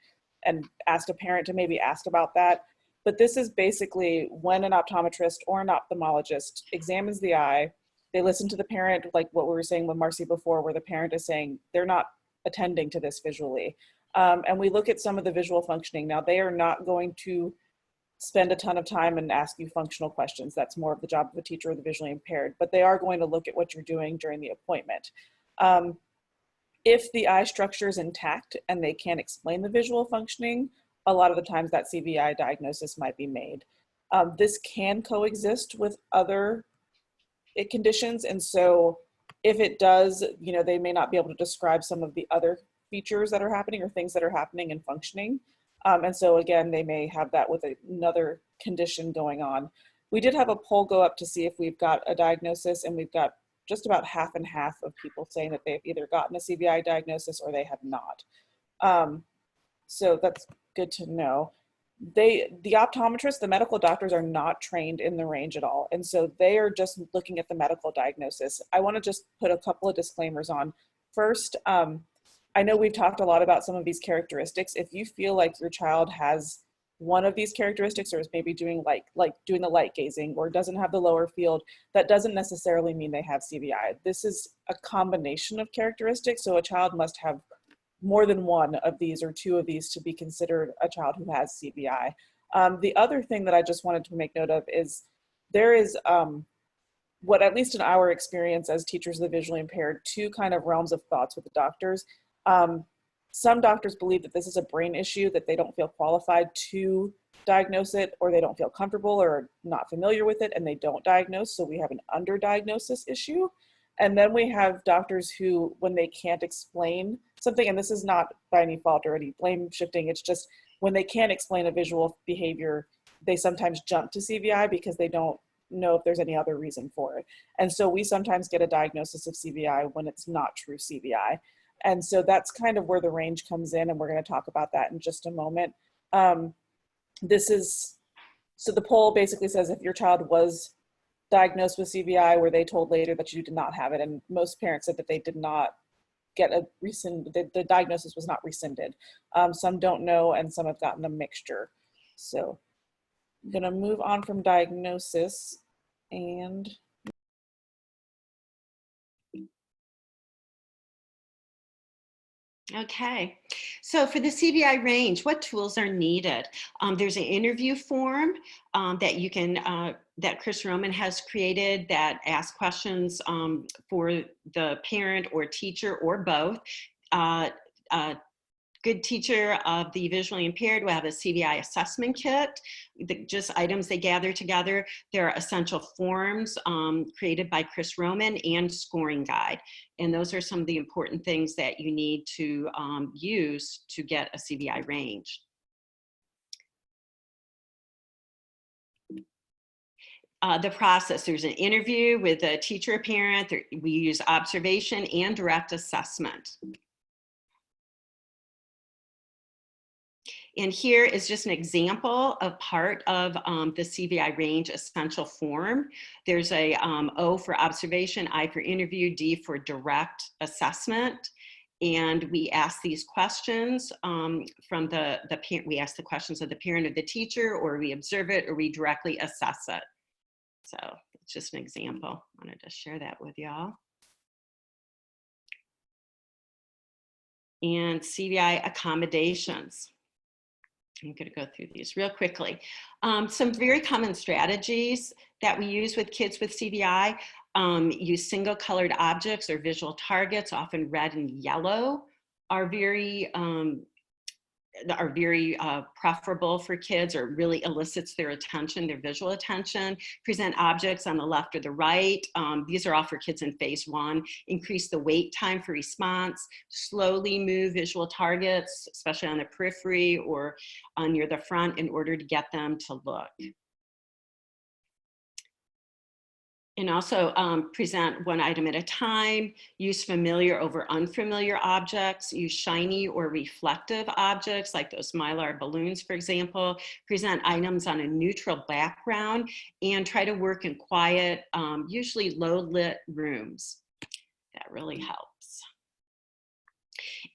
ask a parent to maybe ask about that. But this is basically when an optometrist or an ophthalmologist examines the eye, they listen to the parent, like what we were saying with Marcy before, where the parent is saying they're not attending to this visually. And we look at some of the visual functioning. Now, they are not going to spend a ton of time and ask you functional questions. That's more of the job of a teacher or the visually impaired, but they are going to look at what you're doing during the appointment. If the eye structure is intact and they can't explain the visual functioning, a lot of the times that CVI diagnosis might be made. This can coexist with other conditions, and so if it does, you know, they may not be able to describe some of the other features that are happening or things that are happening and functioning. And so again, they may have that with another condition going on. We did have a poll go up to see if we've got a diagnosis, and we've got just about half and half of people saying that they've either gotten a CVI diagnosis or they have not. So that's good to know. The optometrists, the medical doctors are not trained in the range at all. And so they are just looking at the medical diagnosis. I want to just put a couple of disclaimers on. First, I know we've talked a lot about some of these characteristics. If you feel like your child has one of these characteristics, or is maybe doing like doing the light gazing, or doesn't have the lower field, that doesn't necessarily mean they have CVI. This is a combination of characteristics. So a child must have more than one of these or two of these to be considered a child who has CVI. The other thing that I just wanted to make note of is there is what, at least in our experience as teachers of the visually impaired, two kind of realms of thoughts with the doctors. Some doctors believe that this is a brain issue, that they don't feel qualified to diagnose it, or they don't feel comfortable or not familiar with it, and they don't diagnose. So we have an underdiagnosis issue. And then we have doctors who, when they can't explain something, and this is not by any fault or any blame shifting, it's just when they can't explain a visual behavior, they sometimes jump to CVI because they don't know if there's any other reason for it. And so we sometimes get a diagnosis of CVI when it's not true CVI. And so that's kind of where the range comes in, and we're going to talk about that in just a moment. So the poll basically says if your child was diagnosed with CVI, were they told later that you did not have it? And most parents said that they did not get a the diagnosis was not rescinded. Some don't know, and some have gotten a mixture. So I'm going to move on from diagnosis and Okay, so for the CVI range, what tools are needed? There's an interview form that you can, that Chris Roman has created that asks questions for the parent or teacher or both. Good teacher of the visually impaired will have a CVI assessment kit, just items they gather together. There are essential forms created by Chris Roman and scoring guide. And those are some of the important things that you need to use to get a CVI range. The process, there's an interview with a teacher or parent. We use observation and direct assessment. And here is just an example of part of the CVI range essential form. There's a O for observation, I for interview, D for direct assessment. And we ask these questions from the parent. We ask the questions of the parent or the teacher, or we observe it, or we directly assess it. So it's just an example. I wanted to share that with y'all. And CVI accommodations. I'm going to go through these real quickly. Some very common strategies that we use with kids with CVI. Use single colored objects or visual targets, often red and yellow, are very preferable for kids, or really elicits their attention, their visual attention. Present objects on the left or the right. These are all for kids in phase 1. Increase the wait time for response. Slowly move visual targets, especially on the periphery or near the front, in order to get them to look. And also present one item at a time. Use familiar over unfamiliar objects. Use shiny or reflective objects, like those mylar balloons, for example. Present items on a neutral background, and try to work in quiet, usually low lit rooms. That really helps.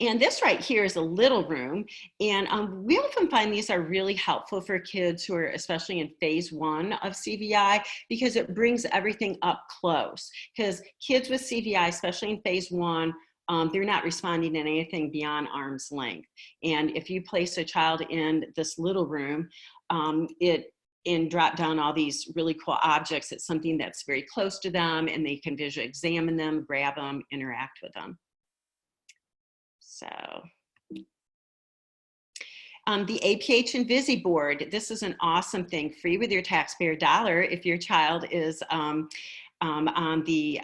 And this right here is a little room, and we often find these are really helpful for kids who are especially in phase 1 of CVI, because it brings everything up close. Because kids with CVI, especially in phase 1, they're not responding to anything beyond arm's length. And if you place a child in this little room, and drop down all these really cool objects, it's something that's very close to them, and they can visually examine them, grab them, interact with them. So the APH and Visi board, this is an awesome thing, free with your taxpayer dollar if your child is on the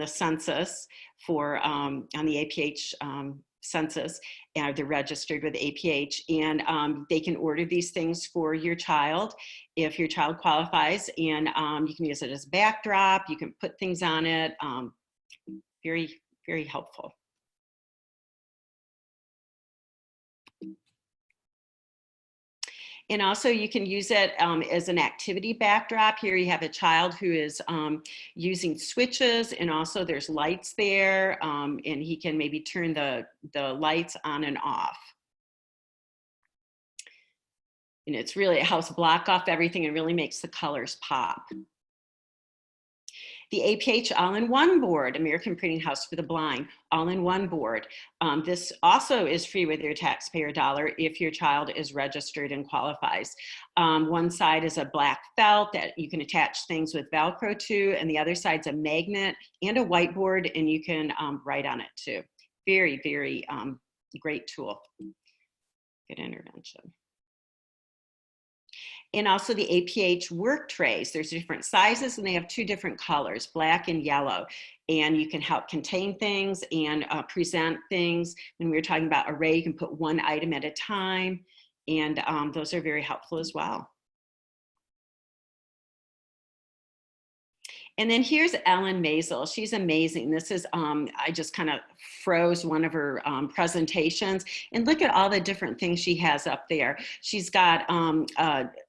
census for on the APH census. they're registered with APH, and they can order these things for your child if your child qualifies, and you can use it as a backdrop. You can put things on it. Very, very helpful. And also you can use it as an activity backdrop. Here you have a child who is using switches, and also there's lights there, and he can maybe turn the lights on and off. And it's really, it helps block off everything and really makes the colors pop. The APH All-in-One Board, American Printing House for the Blind, All-in-One Board. This also is free with your taxpayer dollar if your child is registered and qualifies. One side is a black felt that you can attach things with Velcro to, and the other side's a magnet and a whiteboard, and you can write on it too. Very, very great tool. Good intervention. And also the APH work trays. There's different sizes, and they have 2 different colors, black and yellow. And you can help contain things and present things. When we were talking about array, you can put 1 item at a time. And those are very helpful as well. And then here's Ellen Maisel. She's amazing. This is, I just kind of froze one of her presentations, and look at all the different things she has up there. She's got,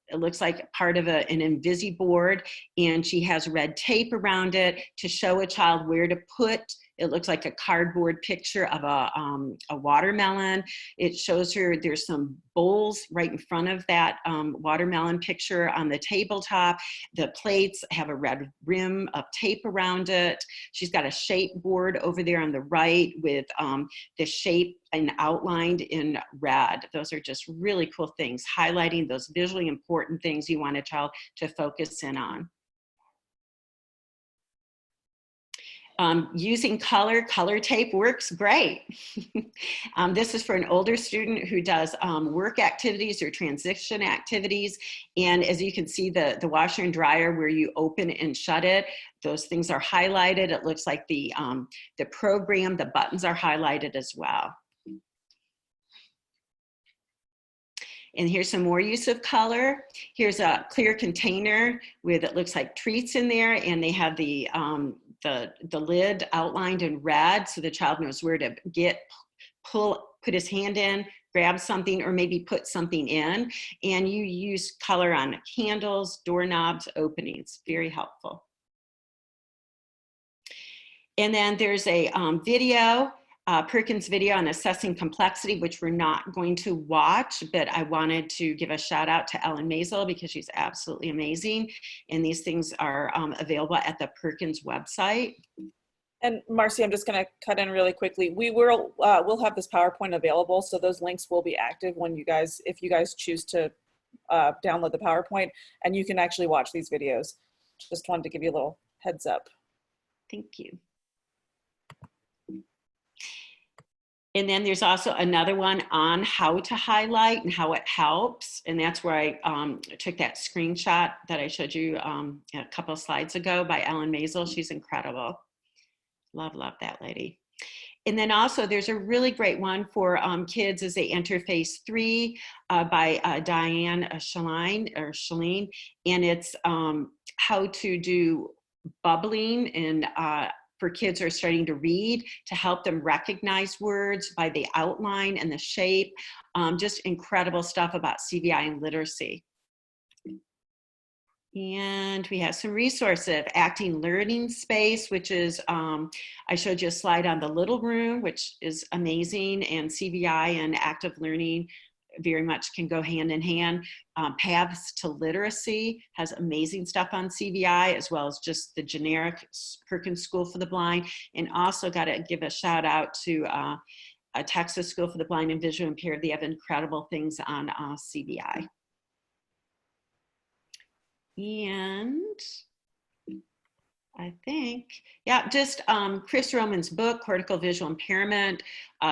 it looks like part of an Invisi board, and she has red tape around it to show a child where to put. It looks like a cardboard picture of a watermelon. It shows her there's some bowls right in front of that watermelon picture on the tabletop. The plates have a red rim of tape around it. She's got a shape board over there on the right with the shape and outlined in red. Those are just really cool things, highlighting those visually important things you want a child to focus in on. Using color tape works great. This is for an older student who does work activities or transition activities. And as you can see, the washer and dryer where you open and shut it, those things are highlighted. It looks like the program, the buttons are highlighted as well. And here's some more use of color. Here's a clear container with, it looks like treats in there, and they have the lid outlined in red so the child knows where to put his hand in, grab something, or maybe put something in. And you use color on handles, doorknobs, openings. Very helpful. And then there's a video, Perkins video on assessing complexity, which we're not going to watch, but I wanted to give a shout out to Ellen Maisel because she's absolutely amazing. And these things are available at the Perkins website. And Marcy, I'm just going to cut in really quickly. We'll have this PowerPoint available, so those links will be active when if you guys choose to download the PowerPoint, and you can actually watch these videos. Just wanted to give you a little heads up. Thank you. And then there's also another one on how to highlight and how it helps. And that's where I took that screenshot that I showed you a couple of slides ago by Ellen Maisel. She's incredible. Love that lady. And then also there's a really great one for kids as they enter phase 3 by Diane Shalene. And it's how to do bubbling and for kids who are starting to read, to help them recognize words by the outline and the shape. Just incredible stuff about CVI and literacy. And we have some resources, Acting Learning Space, which is, I showed you a slide on the little room, which is amazing, and CVI and active learning very much can go hand in hand. Paths to Literacy has amazing stuff on CVI, as well as just the generic Perkins School for the Blind. And also got to give a shout out to a Texas School for the Blind and Visually Impaired. They have incredible things on CVI. And I think, yeah, just Chris Roman's book, Cortical Visual Impairment,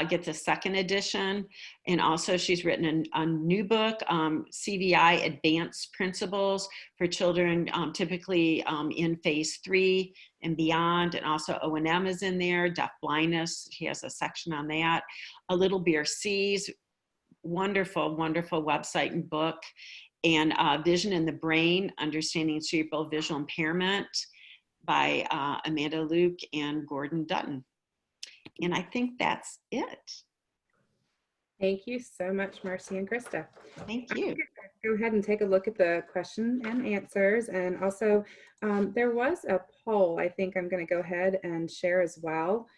gets a second edition. And also she's written a new book, CVI Advanced Principles for Children, typically in phase 3 and beyond. And also O&M is in there, deaf blindness, he has a section on that. A Little Beer Sees, wonderful, wonderful website and book. And Vision in the Brain, Understanding Cerebral Visual Impairment, by Amanda Luke and Gordon Dutton. And I think that's it. Thank you so much, Marcy and Krista. Thank you. Go ahead and take a look at the question and answers. And also, there was a poll I think I'm going to go ahead and share as well,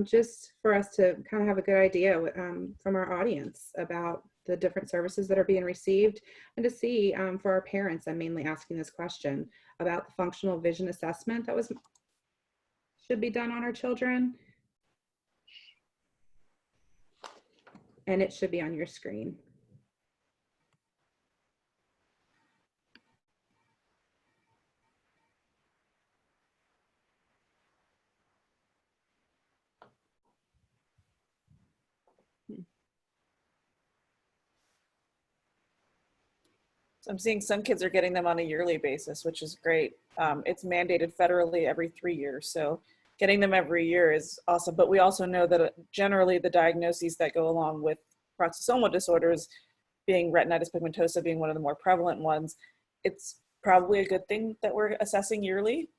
just for us to kind of have a good idea from our audience about the different services that are being received, and to see for our parents, I'm mainly asking this question about the functional vision assessment that should be done on our children. And it should be on your screen. So I'm seeing some kids are getting them on a yearly basis, which is great. It's mandated federally every 3 years. So getting them every year is awesome. But we also know that generally the diagnoses that go along with peroxisomal disorders, being retinitis pigmentosa being one of the more prevalent ones, it's probably a good thing that we're assessing yearly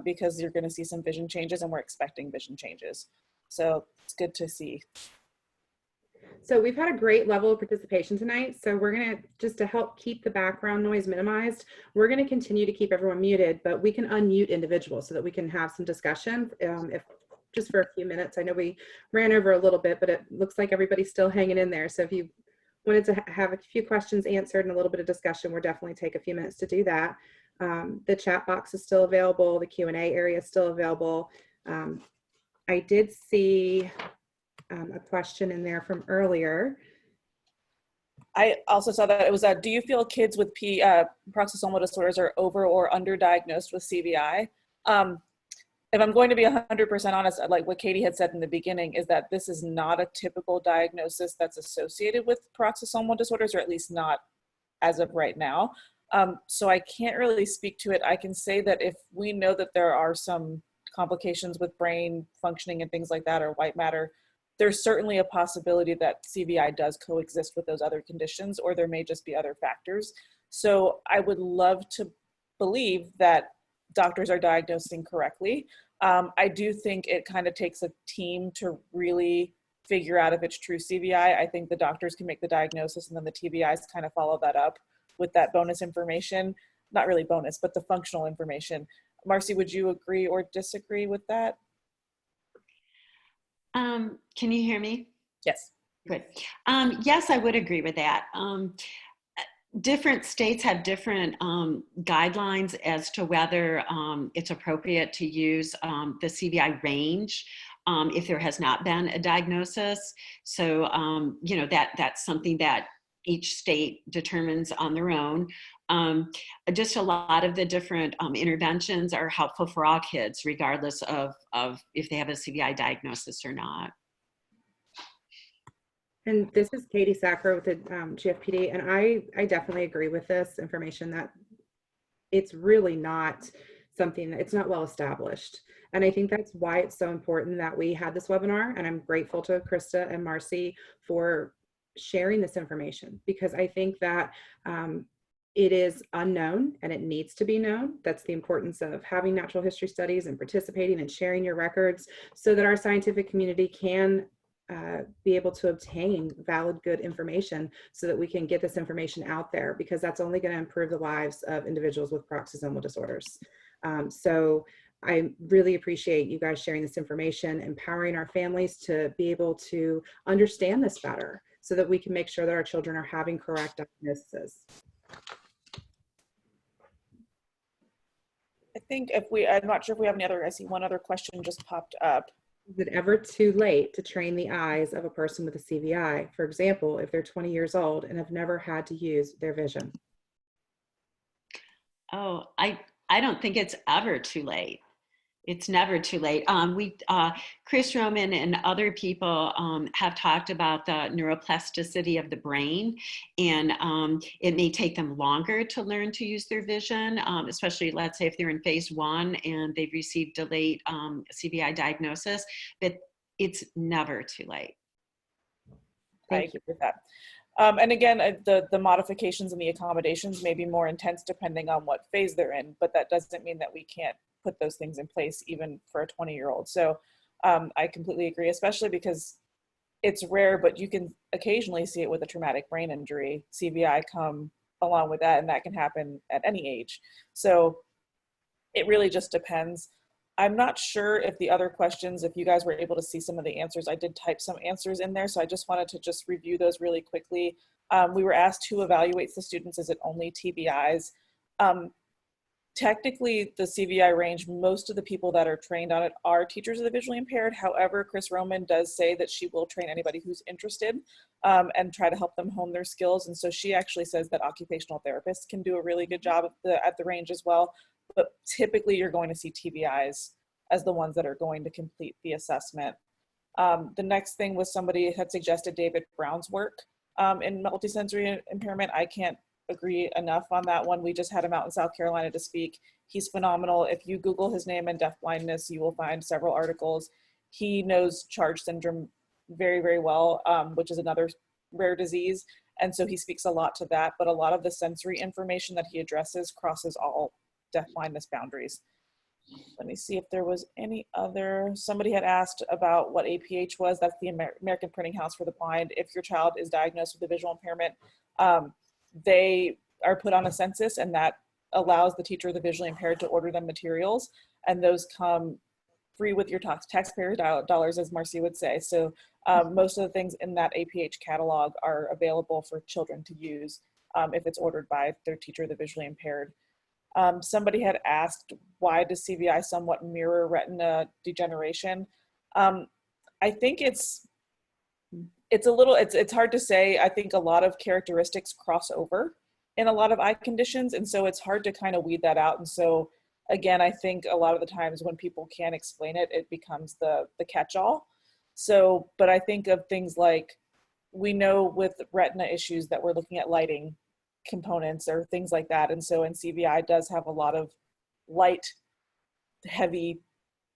because you're going to see some vision changes, and we're expecting vision changes. So it's good to see. So we've had a great level of participation tonight. So we're going to, just to help keep the background noise minimized, we're going to continue to keep everyone muted, but we can unmute individuals so that we can have some discussion if just for a few minutes. I know we ran over a little bit, but it looks like everybody's still hanging in there. So if you wanted to have a few questions answered and a little bit of discussion, we'll definitely take a few minutes to do that. The chat box is still available. The Q&A area is still available. I did see a question in there from earlier. I also saw that it was, do you feel kids with peroxisomal disorders are over or underdiagnosed with CVI? If I'm going to be 100% honest, like what Katie had said in the beginning, is that this is not a typical diagnosis that's associated with peroxisomal disorders, or at least not as of right now. So I can't really speak to it. I can say that if we know that there are some complications with brain functioning and things like that, or white matter, there's certainly a possibility that CVI does coexist with those other conditions, or there may just be other factors. So I would love to believe that doctors are diagnosing correctly. I do think it kind of takes a team to really figure out if it's true CVI. I think the doctors can make the diagnosis, and then the TBIs kind of follow that up with that bonus information. Not really bonus, but the functional information. Marcy, would you agree or disagree with that? Can you hear me? Yes. Good. Yes, I would agree with that. Different states have different guidelines as to whether it's appropriate to use the CVI range if there has not been a diagnosis. So, you know, that's something that each state determines on their own. Just a lot of the different interventions are helpful for all kids, regardless of if they have a CVI diagnosis or not. And this is Katie Sacra with the GFPD, and I definitely agree with this information that it's really not something that it's not well established. And I think that's why it's so important that we had this webinar, and I'm grateful to Krista and Marcy for sharing this information, because I think that it is unknown and it needs to be known. That's the importance of having natural history studies and participating and sharing your records so that our scientific community can be able to obtain valid, good information so that we can get this information out there, because that's only going to improve the lives of individuals with peroxisomal disorders. So I really appreciate you guys sharing this information, empowering our families to be able to understand this better so that we can make sure that our children are having correct diagnoses. I think I'm not sure if we have any other, I see one other question just popped up. Is it ever too late to train the eyes of a person with a CVI? For example, if they're 20 years old and have never had to use their vision? Oh, I don't think it's ever too late. It's never too late. Chris Roman and other people have talked about the neuroplasticity of the brain, and it may take them longer to learn to use their vision, especially, let's say, if they're in phase 1 and they've received delayed CVI diagnosis, but it's never too late. I agree with that. And again, the modifications and the accommodations may be more intense depending on what phase they're in, but that doesn't mean that we can't put those things in place even for a 20-year-old. So I completely agree, especially because it's rare, but you can occasionally see it with a traumatic brain injury, CVI come along with that, and that can happen at any age. So it really just depends. I'm not sure if the other questions, if you guys were able to see some of the answers, I did type some answers in there, so I just wanted to just review those really quickly. We were asked who evaluates the students. Is it only TBIs? Technically, the CVI range, most of the people that are trained on it are teachers of the visually impaired. However, Chris Roman does say that she will train anybody who's interested and try to help them hone their skills. And so she actually says that occupational therapists can do a really good job at the range as well. But typically, you're going to see TBIs as the ones that are going to complete the assessment. The next thing was somebody had suggested David Brown's work in multisensory impairment. I can't agree enough on that one. We just had him out in South Carolina to speak. He's phenomenal. If you Google his name and deaf blindness, you will find several articles. He knows Charge syndrome very, very well, which is another rare disease. And so he speaks a lot to that, but a lot of the sensory information that he addresses crosses all deaf blindness boundaries. Let me see if there was any other. Somebody had asked about what APH was. That's the American Printing House for the Blind. If your child is diagnosed with a visual impairment, they are put on a census, and that allows the teacher of the visually impaired to order them materials, and those come free with your taxpayer dollars, as Marcy would say. So most of the things in that APH catalog are available for children to use if it's ordered by their teacher of the visually impaired. Somebody had asked, why does CVI somewhat mirror retina degeneration? I think it's hard to say. I think a lot of characteristics cross over in a lot of eye conditions, and so it's hard to kind of weed that out. And so again, I think a lot of the times when people can't explain it, it becomes the catch-all. So, but I think of things like, we know with retina issues that we're looking at lighting components or things like that. And so, and CVI does have a lot of light heavy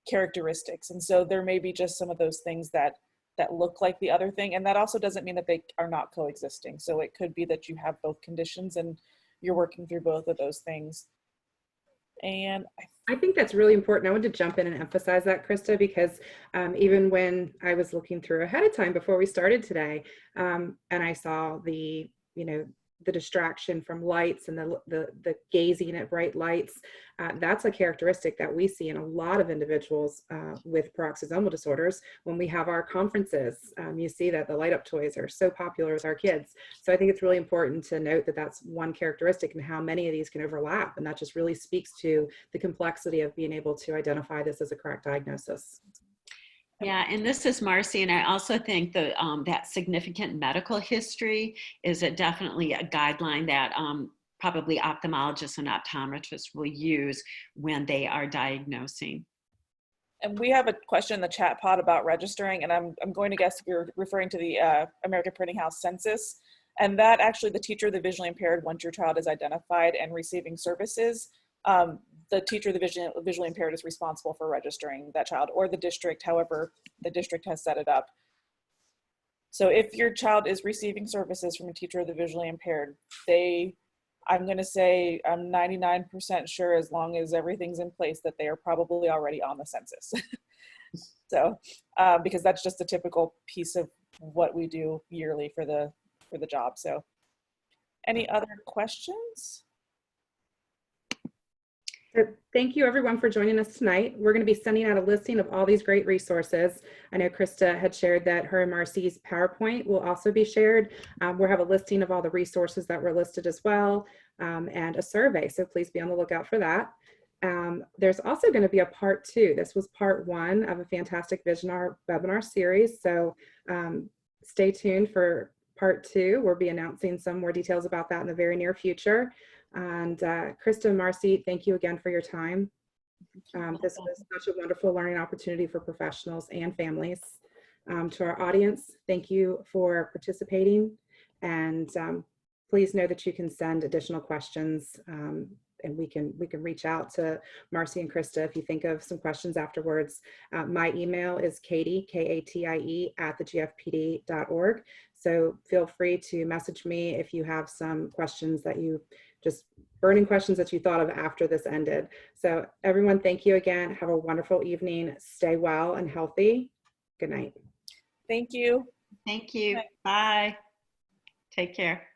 characteristics. And so there may be just some of those things that look like the other thing. And that also doesn't mean that they are not coexisting. So it could be that you have both conditions and you're working through both of those things. And I think that's really important. I want to jump in and emphasize that, Krista, because even when I was looking through ahead of time before we started today, and I saw the distraction from lights and the gazing at bright lights, that's a characteristic that we see in a lot of individuals with peroxisomal disorders. When we have our conferences, you see that the light up toys are so popular with our kids. So I think it's really important to note that that's one characteristic and how many of these can overlap. And that just really speaks to the complexity of being able to identify this as a correct diagnosis. Yeah, and this is Marcy, and I also think that that significant medical history is definitely a guideline that probably ophthalmologists and optometrists will use when they are diagnosing. And we have a question in the chat pod about registering, and I'm going to guess you're referring to the American Printing House census. And that actually, the teacher of the visually impaired, once your child is identified and receiving services, the teacher of the visually impaired is responsible for registering that child, or the district, however the district has set it up. So if your child is receiving services from a teacher of the visually impaired, I'm going to say I'm 99% sure, as long as everything's in place, that they are probably already on the census. So because that's just a typical piece of what we do yearly for the job. So any other questions? Thank you everyone for joining us tonight. We're going to be sending out a listing of all these great resources. I know Krista had shared that her and Marcy's PowerPoint will also be shared. We'll have a listing of all the resources that were listed as well, and a survey, so please be on the lookout for that. There's also going to be a part 2. This was part 1 of a fantastic webinar series, so stay tuned for part 2. We'll be announcing some more details about that in the very near future. And Krista and Marcy, thank you again for your time. This was such a wonderful learning opportunity for professionals and families. To our audience, thank you for participating, and please know that you can send additional questions, and we can reach out to Marcy and Krista if you think of some questions afterwards. My email is Katie, Katie, @thegfpd.org. So feel free to message me if you have some questions that you just burning questions that you thought of after this ended. So everyone, thank you again. Have a wonderful evening. Stay well and healthy. Good night. Thank you. Thank you. Bye. Take care.